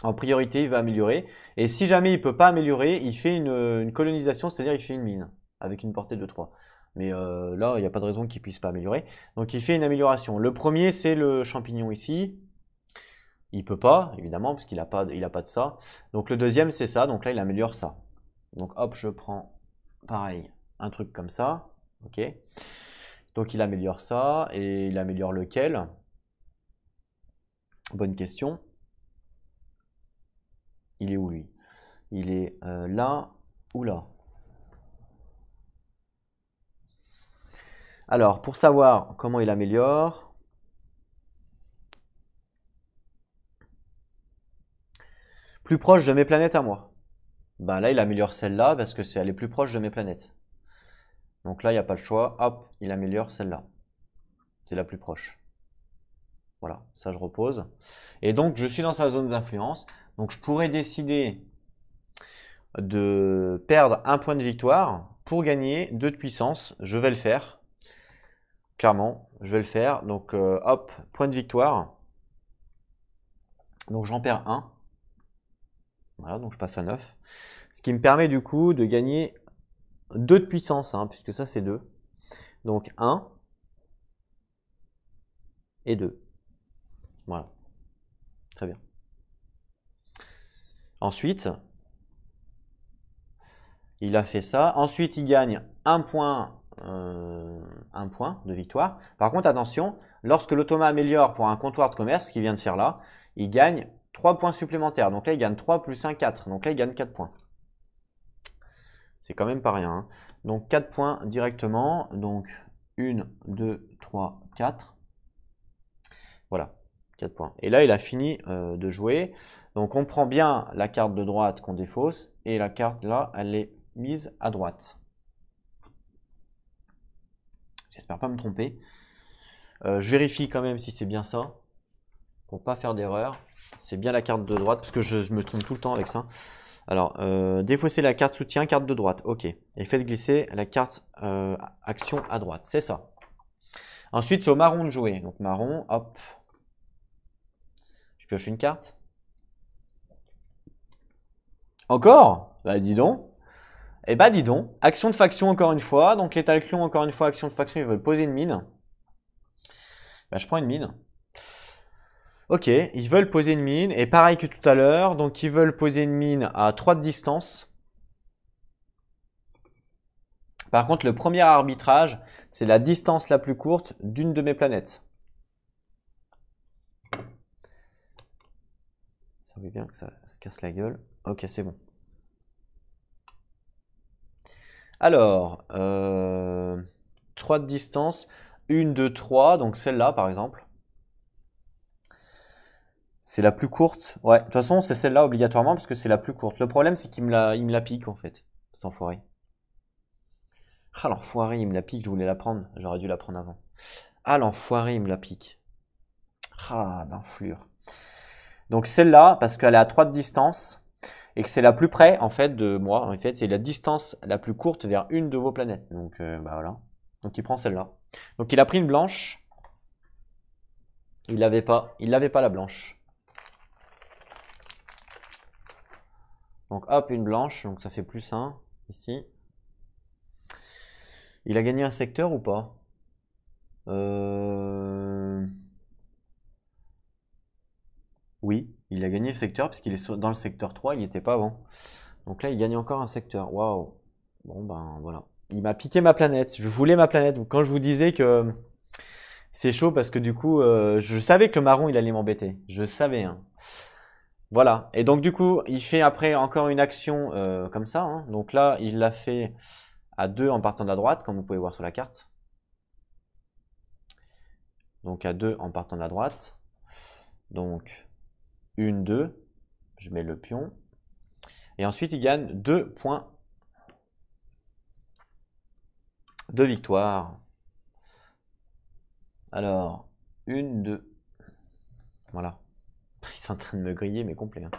En priorité, il veut améliorer. Et si jamais il ne peut pas améliorer, il fait une colonisation, c'est-à-dire il fait une mine avec une portée de 3. Mais là, il n'y a pas de raison qu'il ne puisse pas améliorer. Donc il fait une amélioration. Le premier, c'est le champignon ici. Il peut pas, évidemment, parce qu'il n'a pas de ça. Donc le deuxième, c'est ça. Donc là, il améliore ça. Donc hop, je prends, pareil, un truc comme ça. Ok. Donc il améliore ça. Et il améliore lequel? Bonne question. Il est où, lui? Il est là ou là? Alors, pour savoir comment il améliore, plus proche de mes planètes à moi. Ben là, il améliore celle-là parce que elle est plus proche de mes planètes. Donc là, il n'y a pas le choix. Hop, il améliore celle-là. C'est la plus proche. Voilà, ça je repose. Et donc, je suis dans sa zone d'influence. Donc, je pourrais décider de perdre un point de victoire pour gagner 2 de puissance. Je vais le faire. Clairement, je vais le faire. Donc, hop, point de victoire. Donc, j'en perds 1. Voilà, donc je passe à 9. Ce qui me permet du coup de gagner 2 de puissance, hein, puisque ça c'est 2. Donc 1 et 2. Voilà. Très bien. Ensuite, il a fait ça. Ensuite, il gagne un point de victoire. Par contre, attention, lorsque l'automa améliore pour un comptoir de commerce, qu'il vient de faire là, il gagne 3 points supplémentaires. Donc là, il gagne 3 plus 1, 4. Donc là, il gagne 4 points. C'est quand même pas rien. Hein. Donc 4 points directement. Donc 1, 2, 3, 4. Voilà, 4 points. Et là, il a fini de jouer. Donc on prend bien la carte de droite qu'on défausse. Et la carte là, elle est mise à droite. J'espère pas me tromper. Je vérifie quand même si c'est bien ça. Pour pas faire d'erreur. C'est bien la carte de droite. Parce que je me trompe tout le temps avec ça. Alors, défausser la carte soutien, carte de droite. Ok. Et faites glisser la carte action à droite. C'est ça. Ensuite, c'est au marron de jouer. Donc marron, hop. Je pioche une carte. Encore? Bah dis donc. Eh bah dis donc. Action de faction encore une fois. Donc les Talclons encore une fois, action de faction, ils veulent poser une mine. Bah je prends une mine. Ok, ils veulent poser une mine. Et pareil que tout à l'heure. Donc ils veulent poser une mine à 3 de distance. Par contre, le premier arbitrage, c'est la distance la plus courte d'une de mes planètes. Ça veut bien que ça se casse la gueule. Ok, c'est bon. Alors, 3 de distance, 1, 2, 3, donc celle-là par exemple. C'est la plus courte. Ouais, de toute façon, c'est celle-là obligatoirement parce que c'est la plus courte. Le problème, c'est qu'il me la pique en fait, cet enfoiré. Ah, l'enfoiré, il me la pique, je voulais la prendre. J'aurais dû la prendre avant. Ah, l'enfoiré, il me la pique. Ah, l'enflure. Donc celle-là, parce qu'elle est à 3 de distance, et que c'est la plus près, en fait, de moi. En fait, c'est la distance la plus courte vers une de vos planètes. Donc, bah voilà. Donc, il prend celle-là. Donc, il a pris une blanche. Il l'avait pas la blanche. Donc, hop, une blanche. Donc, ça fait plus 1, ici. Il a gagné un secteur ou pas? Oui, il a gagné le secteur, parce qu'il est dans le secteur 3, il n'y était pas avant. Donc là, il gagne encore un secteur. Waouh. Bon, ben voilà. Il m'a piqué ma planète. Je voulais ma planète. Donc, quand je vous disais que c'est chaud, parce que du coup, je savais que le marron, il allait m'embêter. Je savais. Hein. Voilà. Et donc, du coup, il fait après encore une action comme ça. Hein. Donc là, il l'a fait à 2 en partant de la droite, comme vous pouvez voir sur la carte. Donc à 2 en partant de la droite. Donc 1, 2. Je mets le pion. Et ensuite, il gagne 2 points de victoire. Alors, 1, 2. Voilà. Ils sont en train de me griller, mais complet. Hein.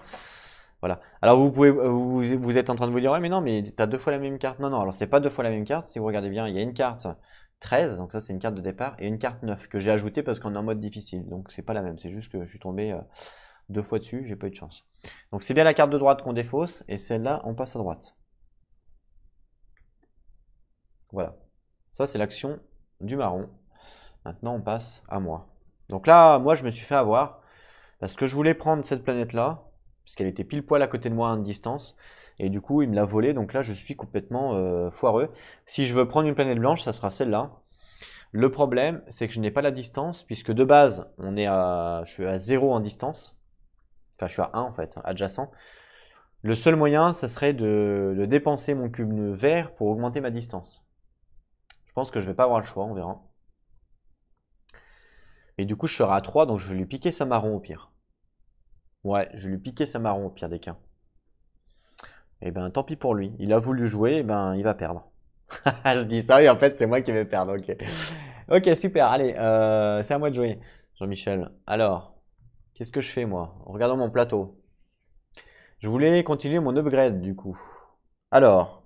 Voilà. Alors, vous êtes en train de vous dire, ouais, mais non, mais t'as 2 fois la même carte. Non, non, alors c'est pas 2 fois la même carte. Si vous regardez bien, il y a une carte 13, donc ça c'est une carte de départ, et une carte 9 que j'ai ajoutée parce qu'on est en mode difficile. Donc c'est pas la même, c'est juste que je suis tombé 2 fois dessus, j'ai pas eu de chance. Donc c'est bien la carte de droite qu'on défausse, et celle-là, on passe à droite. Voilà. Ça c'est l'action du marron. Maintenant on passe à moi. Donc là, moi je me suis fait avoir, parce que je voulais prendre cette planète-là, puisqu'elle était pile poil à côté de moi à une distance, et du coup il me l'a volée, donc là je suis complètement foireux. Si je veux prendre une planète blanche, ça sera celle-là. Le problème, c'est que je n'ai pas la distance, puisque de base, je suis à 0 en distance. Enfin, je suis à 1 en fait, adjacent. Le seul moyen, ça serait de dépenser mon cube vert pour augmenter ma distance. Je pense que je vais pas avoir le choix, on verra. Et du coup, je serai à 3, donc je vais lui piquer sa marron au pire. Ouais, je vais lui piquer sa marron au pire des cas. Et ben, tant pis pour lui. Il a voulu jouer, et ben, il va perdre. Je dis ça et en fait, c'est moi qui vais perdre, ok. Ok, super, allez, c'est à moi de jouer, Jean-Michel. Alors, qu'est-ce que je fais moi? Regardons mon plateau. Je voulais continuer mon upgrade du coup. Alors,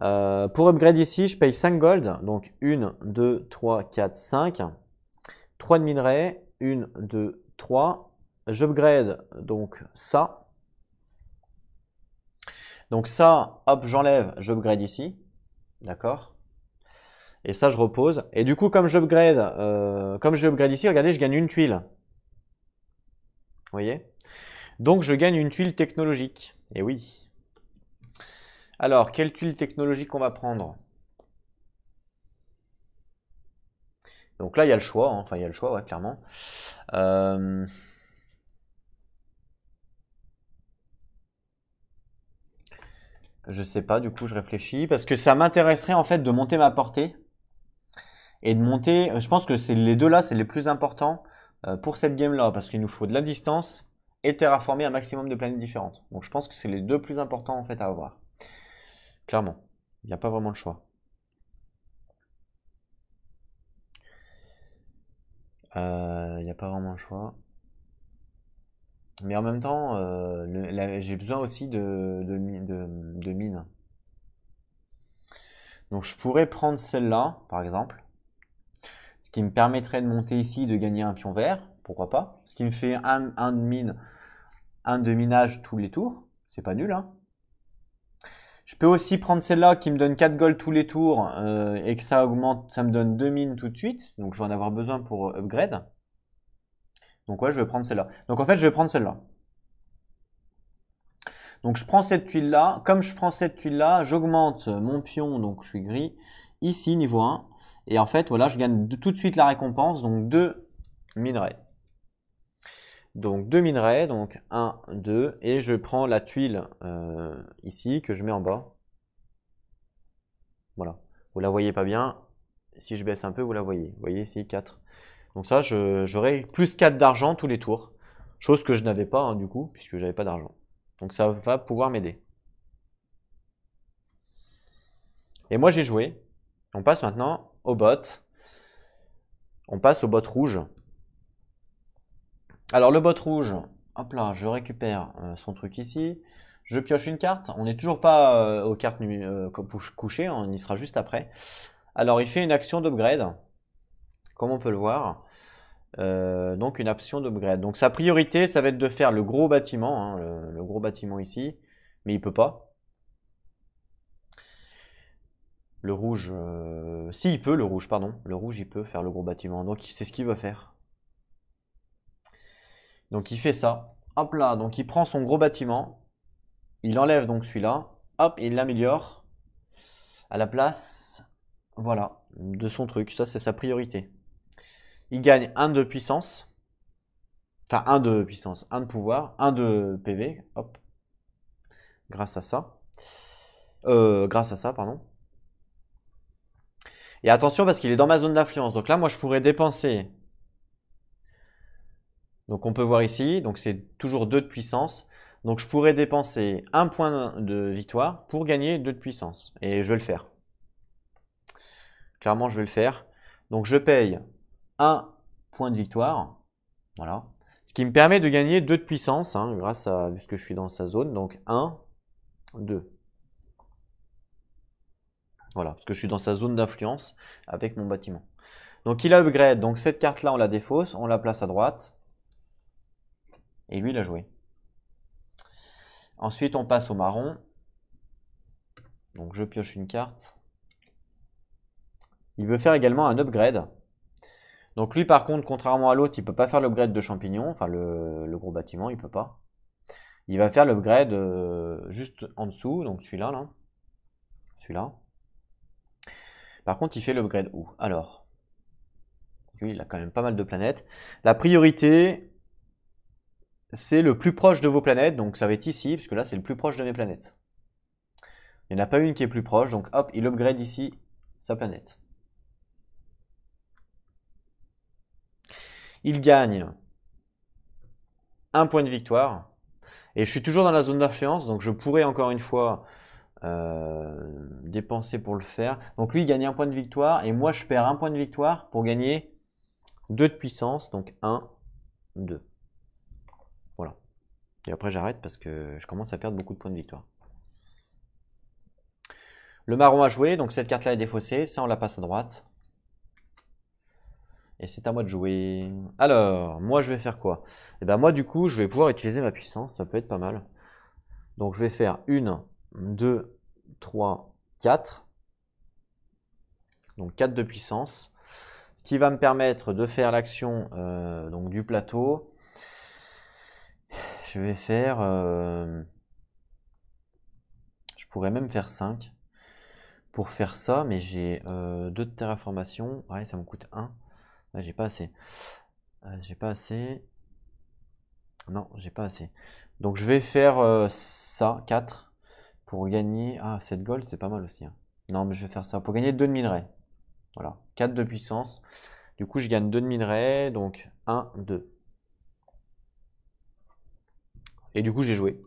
pour upgrade ici, je paye 5 gold. Donc 1, 2, 3, 4, 5. 3 de minerai. 1, 2, 3. J'upgrade donc ça. Donc ça, hop, j'enlève, j'upgrade ici. D'accord? Et ça, je repose. Et du coup, comme j'upgrade ici, regardez, je gagne une tuile. Vous voyez? Donc, je gagne une tuile technologique. Et oui. Alors, quelle tuile technologique on va prendre? Donc là, il y a le choix. Hein. Enfin, il y a le choix, ouais, clairement. Je sais pas, du coup, je réfléchis. Parce que ça m'intéresserait, en fait, de monter ma portée. Et de monter, je pense que c'est les deux là, c'est les plus importants pour cette game-là. Parce qu'il nous faut de la distance et terraformer un maximum de planètes différentes. Donc je pense que c'est les deux plus importants, en fait, à avoir. Clairement. Il n'y a pas vraiment le choix. Il n'y a pas vraiment le choix. Mais en même temps, j'ai besoin aussi de mines. Donc je pourrais prendre celle-là, par exemple. Ce qui me permettrait de monter ici, de gagner un pion vert. Pourquoi pas? Ce qui me fait un de mine, un de minage tous les tours. C'est pas nul, hein. Je peux aussi prendre celle-là qui me donne 4 gold tous les tours et que ça augmente, ça me donne 2 mines tout de suite. Donc je vais en avoir besoin pour upgrade. Donc ouais, je vais prendre celle-là. Donc en fait, je vais prendre celle-là. Donc je prends cette tuile-là. Comme je prends cette tuile-là, j'augmente mon pion, donc je suis gris, ici, niveau 1. Et en fait, voilà, je gagne tout de suite la récompense, donc 2 minerais. Donc 2 minerais, donc 1, 2. Et je prends la tuile ici, que je mets en bas. Voilà. Vous la voyez pas bien. Si je baisse un peu, vous la voyez. Vous voyez ici, 4. Donc ça, j'aurai plus 4 d'argent tous les tours. Chose que je n'avais pas, hein, du coup, puisque j'avais pas d'argent. Donc ça va pouvoir m'aider. Et moi j'ai joué. On passe maintenant au bot. On passe au bot rouge. Alors le bot rouge, hop là, je récupère son truc ici. Je pioche une carte. On n'est toujours pas aux cartes couchées, on y sera juste après. Alors il fait une action d'upgrade, comme on peut le voir. Donc une action d'upgrade. Donc sa priorité, ça va être de faire le gros bâtiment, hein, le gros bâtiment ici. Mais il peut pas. Le rouge, si il peut, le rouge, pardon. Le rouge, il peut faire le gros bâtiment. Donc c'est ce qu'il veut faire. Donc il fait ça. Hop là, donc il prend son gros bâtiment. Il enlève donc celui-là. Hop, il l'améliore à la place, voilà, de son truc. Ça, c'est sa priorité. Il gagne 1 de puissance. Enfin, 1 de puissance, 1 de pouvoir, 1 de PV. Hop. Grâce à ça. Grâce à ça, pardon. Et attention parce qu'il est dans ma zone d'influence. Donc là, moi, je pourrais dépenser. Donc on peut voir ici, donc c'est toujours 2 de puissance. Donc je pourrais dépenser 1 point de victoire pour gagner 2 de puissance. Et je vais le faire. Clairement, je vais le faire. Donc je paye 1 point de victoire. Voilà. Ce qui me permet de gagner 2 de puissance, hein, grâce à, vu que je suis dans sa zone. Donc 1, 2. Voilà, parce que je suis dans sa zone d'influence avec mon bâtiment. Donc il a upgrade, donc cette carte-là, on la défausse, on la place à droite. Et lui, il a joué. Ensuite, on passe au marron. Donc je pioche une carte. Il veut faire également un upgrade. Donc lui, par contre, contrairement à l'autre, il peut pas faire l'upgrade de champignon, enfin le gros bâtiment, il peut pas. Il va faire l'upgrade juste en dessous, donc celui-là, là. Celui-là. Par contre, il fait l'upgrade où? Alors, lui, il a quand même pas mal de planètes. La priorité, c'est le plus proche de vos planètes, donc ça va être ici, puisque là, c'est le plus proche de mes planètes. Il n'y en a pas une qui est plus proche, donc hop, il upgrade ici sa planète. Il gagne un point de victoire. Et je suis toujours dans la zone d'influence, donc je pourrais encore une fois dépenser pour le faire. Donc lui, il gagne un point de victoire, et moi, je perds un point de victoire pour gagner 2 de puissance, donc 1, 2. Voilà. Et après, j'arrête parce que je commence à perdre beaucoup de points de victoire. Le marron a joué, donc cette carte-là est défaussée, ça on la passe à droite. Et c'est à moi de jouer. Alors, moi je vais faire quoi? Et ben moi du coup, je vais pouvoir utiliser ma puissance, ça peut être pas mal. Donc je vais faire 1, 2, 3, 4. Donc 4 de puissance. Ce qui va me permettre de faire l'action donc du plateau. Je vais faire... je pourrais même faire 5 pour faire ça, mais j'ai 2 de terraformation. Ouais, ça me coûte 1. Ouais, j'ai pas assez. J'ai pas assez. Non, j'ai pas assez. Donc je vais faire ça, 4, pour gagner... Ah, 7 gold, c'est pas mal aussi. Hein. Non, mais je vais faire ça, pour gagner 2 de minerais. Voilà, 4 de puissance. Du coup, je gagne 2 de minerais, donc 1, 2. Et du coup, j'ai joué.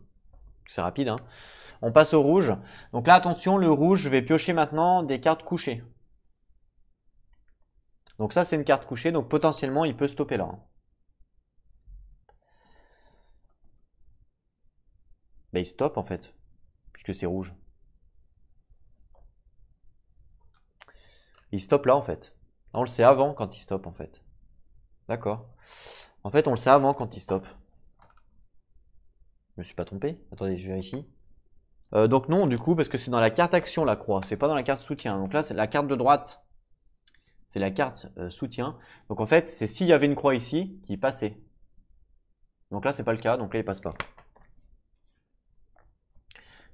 C'est rapide, hein. On passe au rouge. Donc là, attention, le rouge, je vais piocher maintenant des cartes couchées. Donc ça, c'est une carte couchée, donc potentiellement, il peut stopper là. Hein. Ben, il stoppe en fait, puisque c'est rouge. Il stoppe là en fait. On le sait avant quand il stoppe en fait. D'accord. En fait, on le sait avant quand il stoppe. Je me suis pas trompé. Attendez, je vérifie. Donc non, du coup, parce que c'est dans la carte action la croix, c'est pas dans la carte soutien. Donc là, c'est la carte de droite. C'est la carte soutien. Donc en fait, c'est s'il y avait une croix ici qui passait. Donc là, c'est pas le cas, donc là, il passe pas.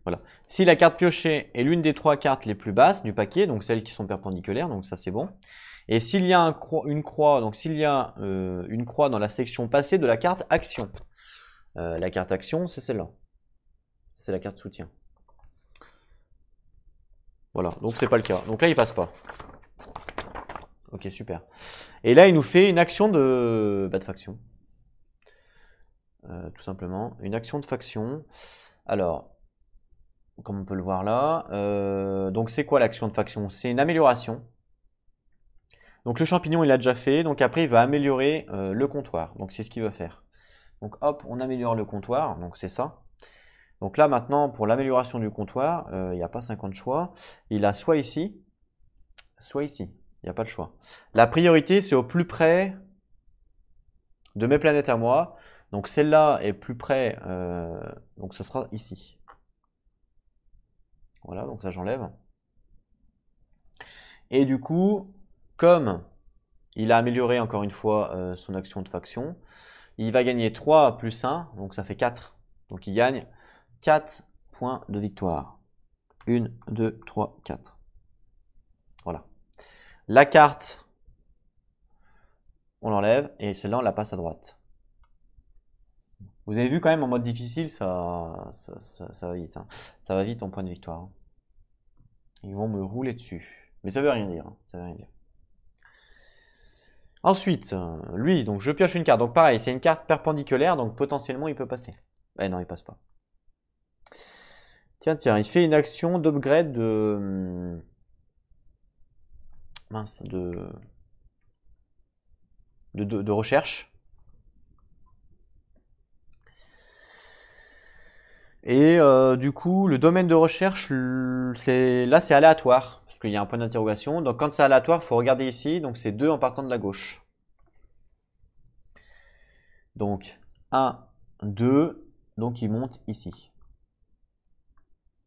Voilà. Si la carte piochée est l'une des 3 cartes les plus basses du paquet, donc celles qui sont perpendiculaires, donc ça c'est bon. Et s'il y a une croix, donc s'il y a une croix dans la section passée de la carte action. La carte action, c'est celle-là. C'est la carte soutien. Voilà, donc c'est pas le cas. Donc là, il passe pas. Ok, super. Et là, il nous fait une action de faction. Tout simplement. Une action de faction. Alors, comme on peut le voir là, donc c'est quoi l'action de faction? C'est une amélioration. Donc le champignon, il a déjà fait. Donc après, il va améliorer le comptoir. Donc c'est ce qu'il veut faire. Donc hop, on améliore le comptoir. Donc c'est ça. Donc là, maintenant, pour l'amélioration du comptoir, il n'y a pas 50 choix. Il a soit ici, soit ici. Il n'y a pas de choix. La priorité, c'est au plus près de mes planètes à moi. Donc celle-là est plus près, donc ça sera ici. Voilà, donc ça j'enlève. Et du coup, comme il a amélioré encore une fois son action de faction, il va gagner 3 plus 1, donc ça fait 4. Donc il gagne 4 points de victoire. 1, 2, 3, 4. Voilà. La carte, on l'enlève et celle-là on la passe à droite. Vous avez vu quand même en mode difficile, ça va vite. Hein. Ça va vite en point de victoire. Hein. Ils vont me rouler dessus. Mais ça veut rien dire. Hein. Ça veut rien dire. Ensuite, lui, donc je pioche une carte. Donc pareil, c'est une carte perpendiculaire, donc potentiellement il peut passer. Eh non, il passe pas. Tiens, il fait une action d'upgrade de... Mince, de recherche. Et du coup, le domaine de recherche, là c'est aléatoire. Parce qu'il y a un point d'interrogation. Donc quand c'est aléatoire, il faut regarder ici. Donc c'est 2 en partant de la gauche. Donc 1, 2, donc il monte ici.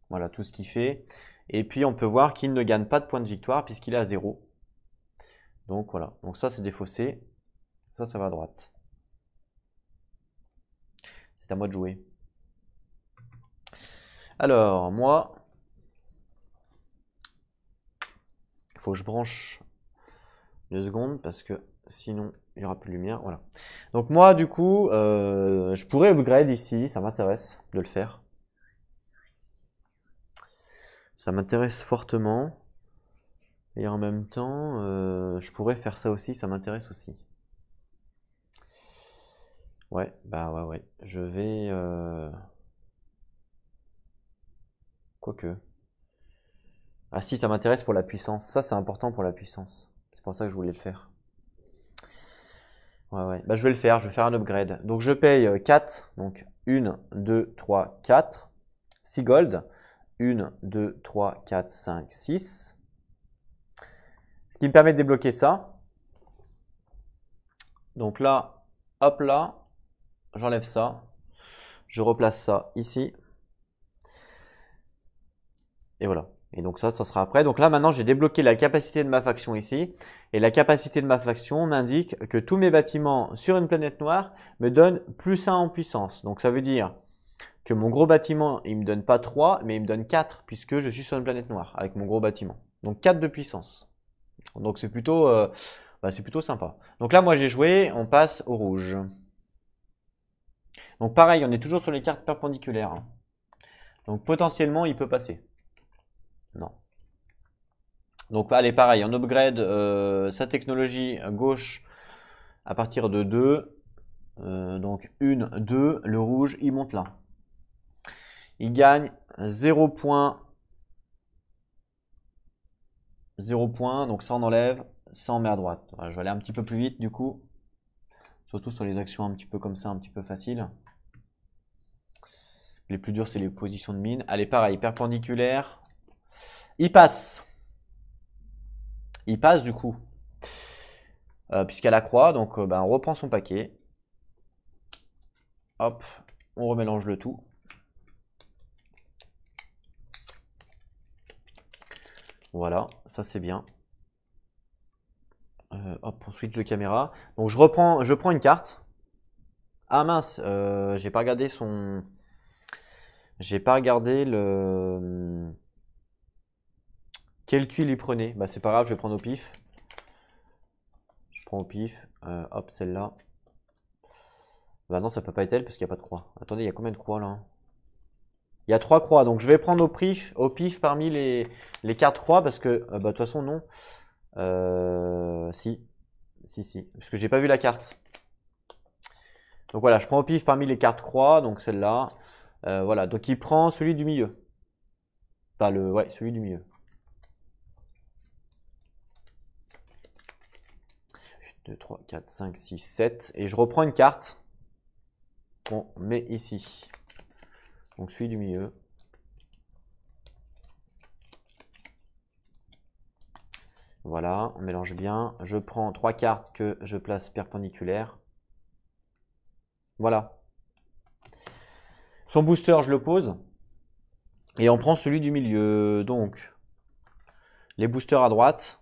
Voilà tout ce qu'il fait. Et puis on peut voir qu'il ne gagne pas de point de victoire puisqu'il est à 0. Donc voilà, donc ça c'est défaussé. Ça va à droite. C'est à moi de jouer. Alors moi, il faut que je branche 2 secondes parce que sinon il n'y aura plus de lumière. Voilà. Donc moi du coup, je pourrais upgrade ici, ça m'intéresse de le faire. Ça m'intéresse fortement. Et en même temps, je pourrais faire ça aussi, ça m'intéresse aussi. Ouais, bah ouais. Je vais... Quoique. Ah si, ça m'intéresse pour la puissance. Ça, c'est important pour la puissance. C'est pour ça que je voulais le faire. Ouais. Bah je vais le faire, je vais faire un upgrade. Donc je paye 4. Donc 1, 2, 3, 4. 6 gold. 1, 2, 3, 4, 5, 6. Ce qui me permet de débloquer ça. Donc là, hop là, j'enlève ça. Je replace ça ici. Et voilà. Et donc ça sera après. Donc là, maintenant, j'ai débloqué la capacité de ma faction ici. Et la capacité de ma faction m'indique que tous mes bâtiments sur une planète noire me donnent +1 en puissance. Donc ça veut dire que mon gros bâtiment, il me donne pas 3, mais il me donne 4, puisque je suis sur une planète noire avec mon gros bâtiment. Donc 4 de puissance. Donc c'est plutôt sympa. Donc là, moi, j'ai joué, on passe au rouge. Donc pareil, on est toujours sur les cartes perpendiculaires. Hein. Donc potentiellement, il peut passer. Non. Donc allez, pareil, on upgrade sa technologie gauche à partir de 2. Donc 1, 2, le rouge, il monte là. Il gagne 0 points. 0 points, donc ça on enlève, ça on met à droite. Voilà, je vais aller un petit peu plus vite du coup. Surtout sur les actions un petit peu comme ça, un petit peu faciles. Les plus durs, c'est les positions de mine. Allez, pareil, perpendiculaire. Il passe. Il passe du coup. Puisqu'elle a croix, donc on reprend son paquet. Hop, on remélange le tout. Voilà, ça c'est bien. Hop, on switch de caméra. Donc je prends une carte. Ah mince, j'ai pas regardé son... J'ai pas regardé le... Quelle tuile il prenait? Bah c'est pas grave, je vais prendre au pif. Je prends au pif. Hop, celle-là. Bah non, ça peut pas être elle parce qu'il n'y a pas de croix. Attendez, il y a combien de croix là? Il y a 3 croix, donc je vais prendre au pif parmi les 4 croix parce que, de toute façon, non. Si, parce que j'ai pas vu la carte. Donc voilà, je prends au pif parmi les 4 croix, donc celle-là. Voilà, donc il prend celui du milieu. Enfin, ouais, celui du milieu. 1, 2, 3, 4, 5, 6, 7. Et je reprends une carte qu'on met ici. Donc celui du milieu. Voilà, on mélange bien. Je prends 3 cartes que je place perpendiculaires. Voilà. Son booster, je le pose. Et on prend celui du milieu. Donc, les boosters à droite.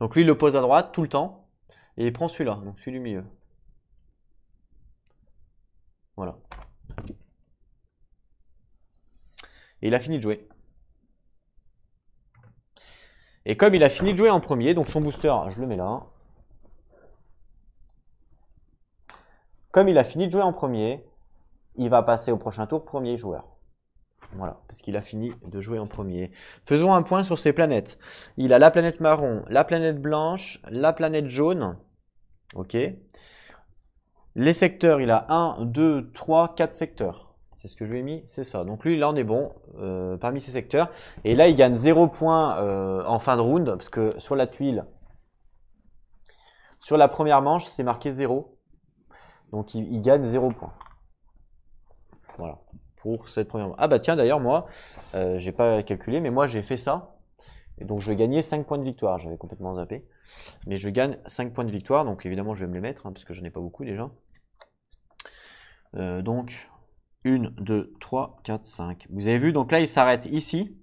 Donc lui, il le pose à droite tout le temps. Et il prend celui-là, donc celui du milieu. Voilà. Et il a fini de jouer. Et comme il a fini de jouer en premier, donc son booster, je le mets là. Comme il a fini de jouer en premier, il va passer au prochain tour premier joueur. Voilà, parce qu'il a fini de jouer en premier. Faisons un point sur ses planètes. Il a la planète marron, la planète blanche, la planète jaune. Ok. Les secteurs, il a 1, 2, 3, 4 secteurs. C'est ce que je lui ai mis, c'est ça. Donc lui, là, on est bon parmi ces secteurs. Et là, il gagne 0 points en fin de round, parce que sur la tuile, sur la première manche, c'est marqué 0. Donc il gagne 0 points. Voilà, pour cette première manche. Ah bah tiens, d'ailleurs, moi, j'ai pas calculé, mais moi, j'ai fait ça. Et donc je vais gagner 5 points de victoire. J'avais complètement zappé. Mais je gagne 5 points de victoire. Donc évidemment, je vais me les mettre, hein, parce que je n'ai pas beaucoup déjà. Donc, 1, 2, 3, 4, 5. Vous avez vu, donc là, il s'arrête ici.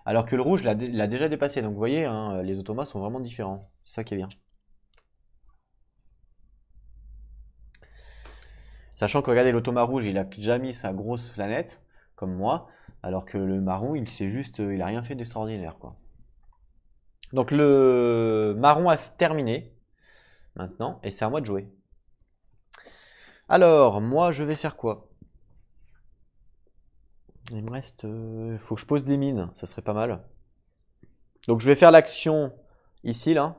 Alors que le rouge l'a déjà dépassé. Donc vous voyez, hein, les automas sont vraiment différents. C'est ça qui est bien. Sachant que regardez, l'automa rouge, il a déjà mis sa grosse planète, comme moi. Alors que le marron, il a rien fait d'extraordinaire, quoi. Donc le marron a terminé maintenant, et c'est à moi de jouer. Alors, moi, je vais faire quoi? Il me reste... Il faut que je pose des mines, ça serait pas mal. Donc je vais faire l'action ici, là.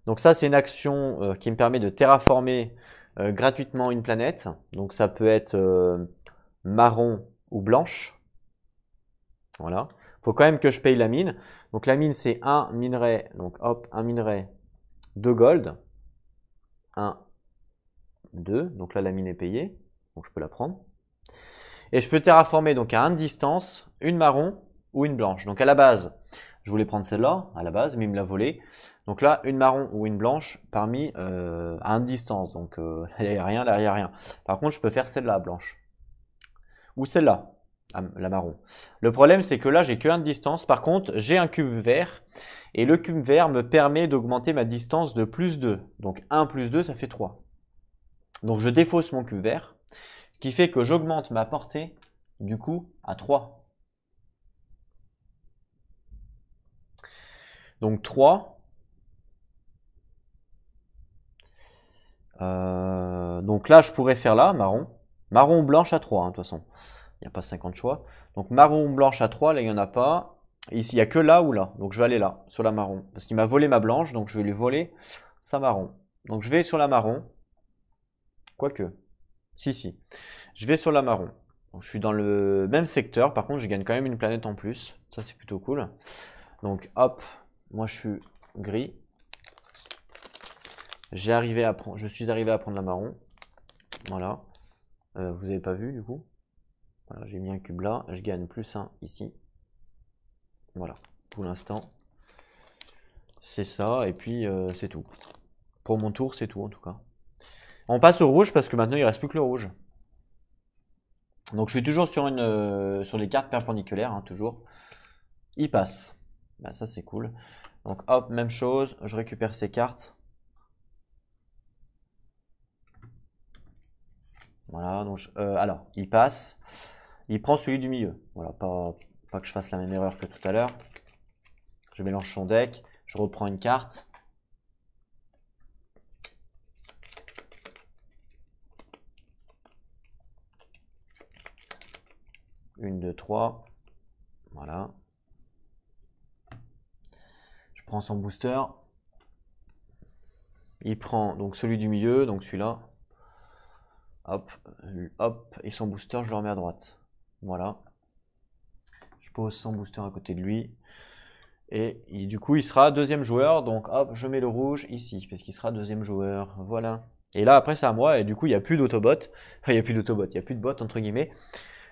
Donc ça, c'est une action qui me permet de terraformer gratuitement une planète. Donc ça peut être marron ou blanche. Voilà. Il faut quand même que je paye la mine. Donc la mine, c'est un minerai. Donc hop, un minerai, 2 gold. 1, 2. Donc là, la mine est payée. Donc je peux la prendre. Et je peux terraformer donc à 1 de distance, une marron ou une blanche. Donc à la base, je voulais prendre celle-là, à la base, mais il me l'a volée. Donc là, une marron ou une blanche parmi à 1 de distance. Donc là, il n'y a rien, là, il n'y a rien. Par contre, je peux faire celle-là, blanche. Ou celle-là, la marron. Le problème, c'est que là, j'ai que 1 de distance. Par contre, j'ai un cube vert. Et le cube vert me permet d'augmenter ma distance de plus 2. Donc 1 plus 2, ça fait 3. Donc je défausse mon cube vert. Ce qui fait que j'augmente ma portée, du coup, à 3. Donc 3. Donc là, je pourrais faire là, marron. Marron ou blanche à 3, hein, de toute façon. Il n'y a pas 50 choix. Donc marron ou blanche à 3, là, il n'y en a pas. Ici, il n'y a que là ou là. Donc je vais aller là, sur la marron. Parce qu'il m'a volé ma blanche, donc je vais lui voler sa marron. Donc je vais sur la marron. Quoique. Si. Je vais sur la marron. Donc, je suis dans le même secteur. Par contre, je gagne quand même une planète en plus. Ça, c'est plutôt cool. Donc, hop. Moi, je suis gris. Je suis arrivé à prendre la marron. Voilà. Vous n'avez pas vu, du coup. Voilà, j'ai mis un cube là. Je gagne plus 1 ici. Voilà. Pour l'instant, c'est ça. Et puis, c'est tout. Pour mon tour, c'est tout, en tout cas. On passe au rouge parce que maintenant, il ne reste plus que le rouge. Donc je suis toujours sur les cartes perpendiculaires, hein, toujours. Il passe. Bah, ça c'est cool. Donc hop, même chose, je récupère ces cartes. Voilà, donc alors, il passe. Il prend celui du milieu. Voilà, pas que je fasse la même erreur que tout à l'heure. Je mélange son deck, je reprends une carte. Une, deux, trois. Voilà. Je prends son booster. Il prend donc celui du milieu, donc celui-là. Hop, hop, et son booster, je le remets à droite. Voilà. Je pose son booster à côté de lui. Et du coup, il sera deuxième joueur. Donc hop, je mets le rouge ici, parce qu'il sera deuxième joueur. Voilà. Et là, après, c'est à moi. Et du coup, il n'y a plus d'autobot. Enfin, il n'y a plus d'autobot, il n'y a plus de bot, entre guillemets.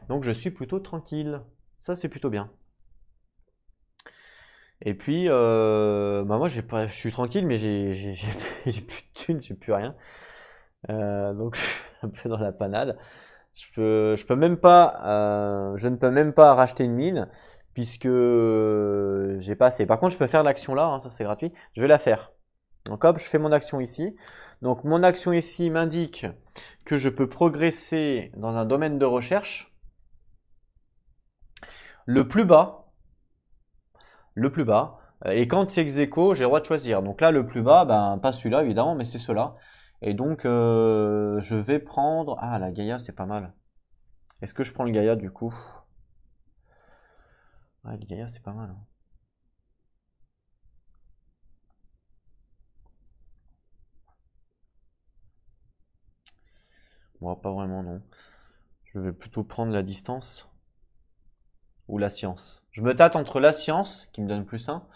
Donc je suis plutôt tranquille. Ça, c'est plutôt bien. Et puis, bah moi, je suis tranquille, mais j'ai plus de thunes, j'ai plus rien. Donc, je suis un peu dans la panade. Je ne peux même pas racheter une mine puisque j'ai pas assez. Par contre, je peux faire l'action là, hein, ça c'est gratuit. Je vais la faire. Donc hop, je fais mon action ici. Donc mon action ici m'indique que je peux progresser dans un domaine de recherche. Le plus bas. Et quand c'est ex aequo, j'ai le droit de choisir. Donc là, le plus bas, ben pas celui-là évidemment, mais c'est cela. Et donc je vais prendre. Ah, la Gaïa, c'est pas mal. Est-ce que je prends le Gaïa du coup? Ouais, le Gaïa, c'est pas mal, hein. Bon, pas vraiment, non. Je vais plutôt prendre la distance ou la science. Je me tâte entre la science, qui me donne plus 1,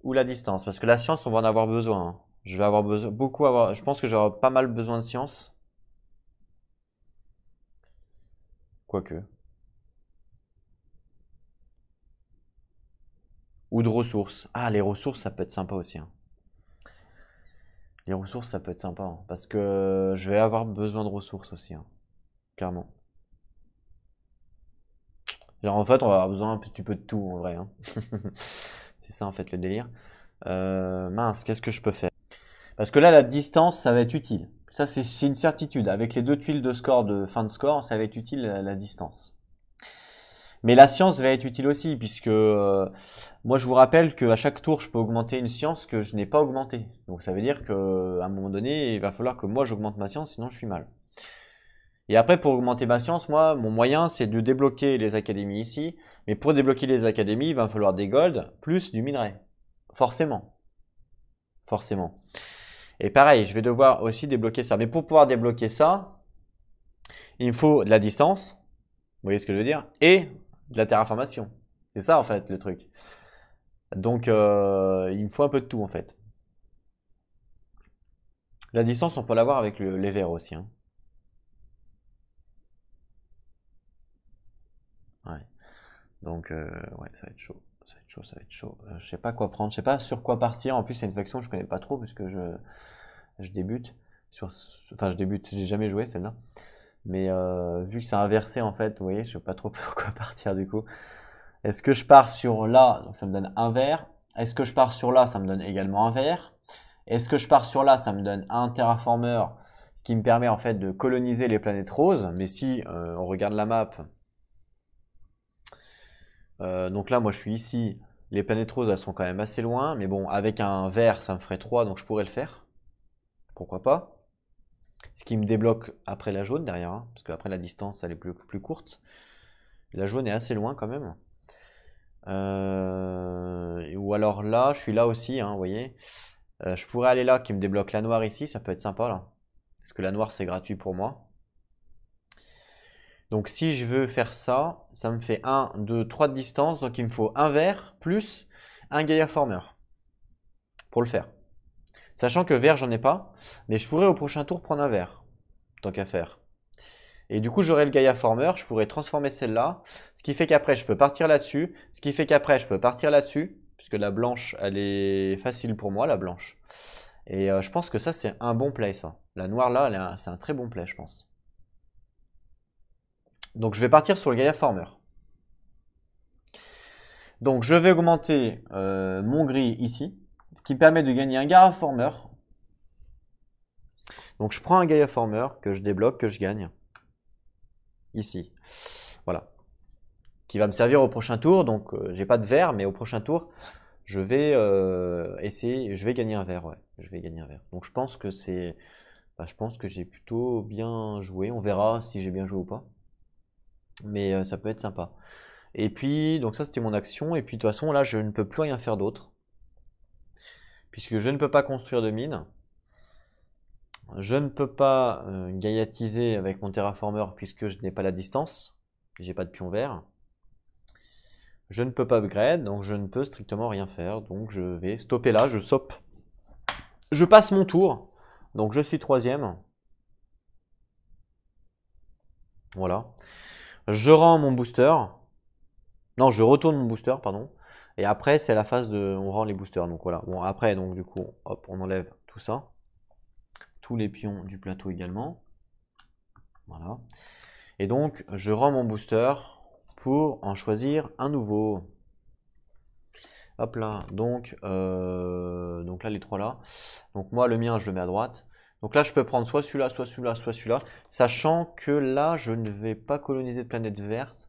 ou la distance. Parce que la science, on va en avoir besoin, hein. Je vais avoir besoin, je pense que j'aurai pas mal besoin de science. Quoique. Ou de ressources. Ah, les ressources, ça peut être sympa aussi, hein. Les ressources, ça peut être sympa, hein, parce que je vais avoir besoin de ressources aussi, hein, clairement. Genre, en fait, on va avoir besoin un petit peu de tout, en vrai, hein. C'est ça, en fait, le délire. Mince, qu'est-ce que je peux faire? Parce que là, la distance, ça va être utile. Ça, c'est une certitude. Avec les deux tuiles de score, de fin de score, ça va être utile, la distance. Mais la science va être utile aussi, puisque moi, je vous rappelle qu'à chaque tour, je peux augmenter une science que je n'ai pas augmentée. Donc, ça veut dire qu'à un moment donné, il va falloir que moi, j'augmente ma science, sinon je suis mal. Et après, pour augmenter ma science, moi, mon moyen, c'est de débloquer les académies ici. Mais pour débloquer les académies, il va me falloir des golds plus du minerai. Forcément. Forcément. Et pareil, je vais devoir aussi débloquer ça. Mais pour pouvoir débloquer ça, il me faut de la distance. Vous voyez ce que je veux dire? Et de la terraformation. C'est ça, en fait, le truc. Donc, il me faut un peu de tout, en fait. La distance, on peut l'avoir avec les verres aussi, hein. Ouais. Donc, ouais, ça va être chaud. Ça va être chaud, ça va être chaud. Je sais pas quoi prendre, je sais pas sur quoi partir. En plus, c'est une faction que je connais pas trop puisque je débute. Enfin, je débute, j'ai jamais joué celle-là. Mais vu que c'est inversé en fait, vous voyez, je sais pas trop sur quoi partir du coup. Est-ce que je pars sur là, donc ça me donne un vert. Est-ce que je pars sur là, ça me donne également un vert. Est-ce que je pars sur là, ça me donne un terraformer, ce qui me permet en fait de coloniser les planètes roses. Mais si on regarde la map, donc là, moi, je suis ici. Les planètes roses, elles sont quand même assez loin. Mais bon, avec un vert, ça me ferait 3, donc je pourrais le faire. Pourquoi pas? Ce qui me débloque après la jaune derrière, hein, parce qu'après la distance, elle est plus courte. La jaune est assez loin quand même. Ou alors là, je suis là aussi, hein, vous voyez. Je pourrais aller là, qui me débloque la noire ici, ça peut être sympa là. Parce que la noire, c'est gratuit pour moi. Donc si je veux faire ça, ça me fait 1, 2, 3 de distance. Donc il me faut un vert plus un Gaia Former pour le faire. Sachant que vert, j'en ai pas. Mais je pourrais au prochain tour prendre un vert, tant qu'à faire. Et du coup, j'aurai le Gaia Former, je pourrais transformer celle-là. Ce qui fait qu'après, je peux partir là-dessus. Ce qui fait qu'après, je peux partir là-dessus. Puisque la blanche, elle est facile pour moi, la blanche. Et je pense que ça, c'est un bon play, ça. La noire, là, c'est un très bon play, je pense. Donc, je vais partir sur le Gaia Former. Donc, je vais augmenter mon gris ici. Ce qui me permet de gagner un Gaia Former. Donc, je prends un Gaia Former que je débloque, que je gagne. Ici. Voilà. Qui va me servir au prochain tour. Donc, j'ai pas de vert, mais au prochain tour, je vais essayer. Je vais gagner un vert, ouais. Je vais gagner un vert. Donc, je pense que c'est. Bah, je pense que j'ai plutôt bien joué. On verra si j'ai bien joué ou pas. Mais ça peut être sympa. Et puis, donc ça, c'était mon action. Et puis, de toute façon, là, je ne peux plus rien faire d'autre. Puisque je ne peux pas construire de mine. Je ne peux pas gaïatiser avec mon terraformer puisque je n'ai pas la distance. J'ai pas de pion vert. Je ne peux pas upgrade, donc je ne peux strictement rien faire. Donc je vais stopper là, je stoppe. Je passe mon tour. Donc je suis troisième. Voilà. Je rends mon booster. Non, je retourne mon booster, pardon. Et après, c'est la phase de... On rend les boosters. Donc voilà. Bon, après, donc du coup, hop, on enlève tout ça. Tous les pions du plateau également. Voilà. Et donc, je rends mon booster pour en choisir un nouveau. Hop là, donc là, les trois là. Donc moi, le mien, je le mets à droite. Donc là, je peux prendre soit celui-là, soit celui-là, soit celui-là. Sachant que là, je ne vais pas coloniser de planète verte.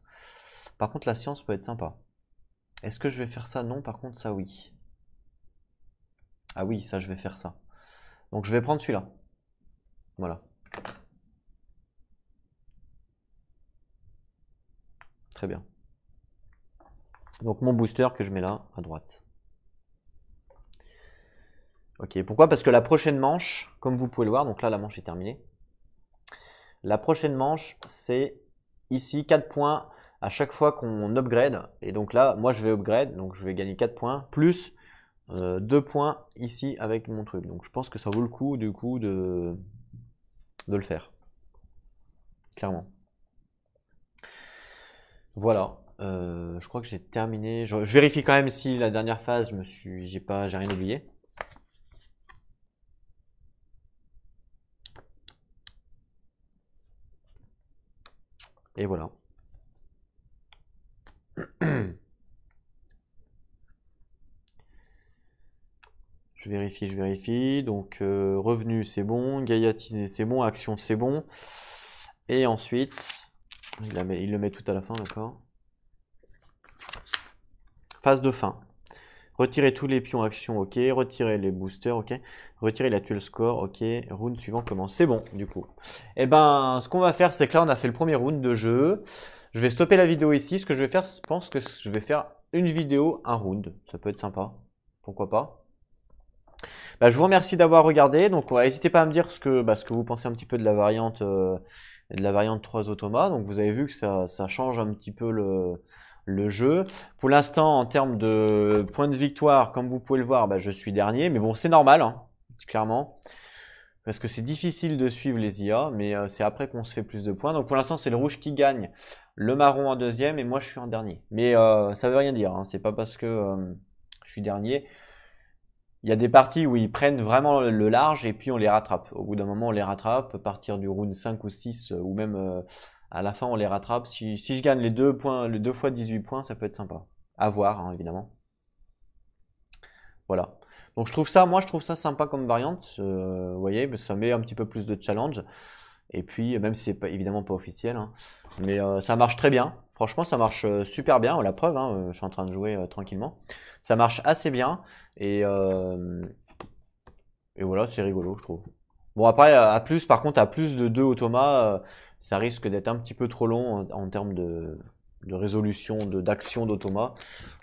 Par contre, la science peut être sympa. Est-ce que je vais faire ça? Non, par contre, ça, oui. Ah oui, ça, je vais faire ça. Donc je vais prendre celui-là. Voilà. Très bien. Donc mon booster que je mets là, à droite. Ok, pourquoi? Parce que la prochaine manche, comme vous pouvez le voir, donc là la manche est terminée. La prochaine manche, c'est ici 4 points à chaque fois qu'on upgrade. Et donc là, moi je vais upgrade, donc je vais gagner 4 points, plus 2 points ici avec mon truc. Donc je pense que ça vaut le coup du coup de le faire. Clairement. Voilà. Je crois que j'ai terminé. Je vérifie quand même si la dernière phase, j'ai rien oublié. Et voilà. Je vérifie. Donc, revenu, c'est bon. Gaillatisé, c'est bon. Action, c'est bon. Et ensuite, il le met tout à la fin, d'accord. Phase de fin. Retirer tous les pions action, ok. Retirer les boosters, ok. Retirer la tuile score, ok. Round suivant commence. C'est bon, du coup. Et ben, ce qu'on va faire, c'est que là, on a fait le premier round de jeu. Je vais stopper la vidéo ici. Ce que je vais faire, je pense que je vais faire une vidéo, un round. Ça peut être sympa. Pourquoi pas. Bah, je vous remercie d'avoir regardé. Donc, n'hésitez pas à me dire ce que vous pensez un petit peu de la variante 3 automas. Donc, vous avez vu que ça change un petit peu le jeu. Pour l'instant, en termes de points de victoire, comme vous pouvez le voir, bah, je suis dernier. Mais bon, c'est normal, hein, clairement. Parce que c'est difficile de suivre les IA, mais c'est après qu'on se fait plus de points. Donc pour l'instant, c'est le rouge qui gagne, le marron en deuxième, et moi je suis en dernier. Mais ça veut rien dire, hein. C'est pas parce que je suis dernier. Il y a des parties où ils prennent vraiment le large et puis on les rattrape. Au bout d'un moment, on les rattrape. À partir du round 5 ou 6, ou même à la fin, on les rattrape. Si je gagne les 2 points, les 2 fois 18 points, ça peut être sympa. À voir, hein, évidemment. Voilà. Donc moi je trouve ça sympa comme variante. Vous voyez, ça met un petit peu plus de challenge. Et puis, même si c'est pas, évidemment pas officiel, hein, mais ça marche très bien. Franchement, ça marche super bien. La preuve, hein, je suis en train de jouer tranquillement. Ça marche assez bien. Et, et voilà, c'est rigolo, je trouve. Bon, après, par contre, à plus de 2 automas, ça risque d'être un petit peu trop long en termes de résolution, d'action d'automat.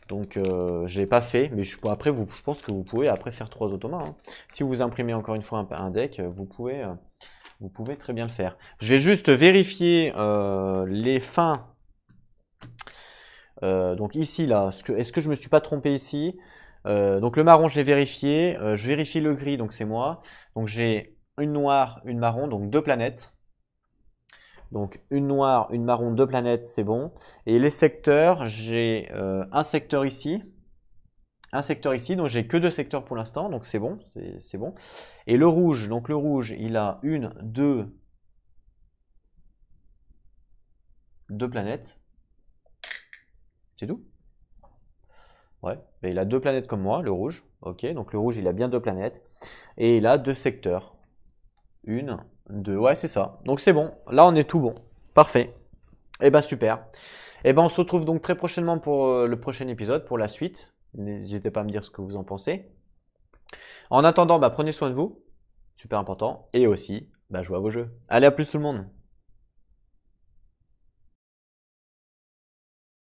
Donc, je l'ai pas fait, mais après, je pense que vous pouvez après faire 3 automas, hein. Si vous imprimez encore une fois un deck, vous pouvez très bien le faire. Je vais juste vérifier les fins. Donc ici, là, est-ce que je me suis pas trompé ici? Donc le marron, je l'ai vérifié. Je vérifie le gris, donc c'est moi. Donc j'ai une noire, une marron, donc 2 planètes. Donc une noire, une marron, 2 planètes, c'est bon. Et les secteurs, j'ai un secteur ici. Un secteur ici, donc j'ai que 2 secteurs pour l'instant, donc c'est bon, c'est bon. Et le rouge, donc le rouge, il a 1, 2 planètes. C'est tout? Ouais, mais il a 2 planètes comme moi, le rouge. Ok, donc le rouge, il a bien 2 planètes. Et il a 2 secteurs. 1, 2, ouais, c'est ça. Donc c'est bon, là on est tout bon. Parfait. Eh ben super. Eh ben on se retrouve donc très prochainement pour le prochain épisode, pour la suite. N'hésitez pas à me dire ce que vous en pensez. En attendant, bah, prenez soin de vous, super important. Et aussi, bah, jouez à vos jeux. Allez, à plus tout le monde.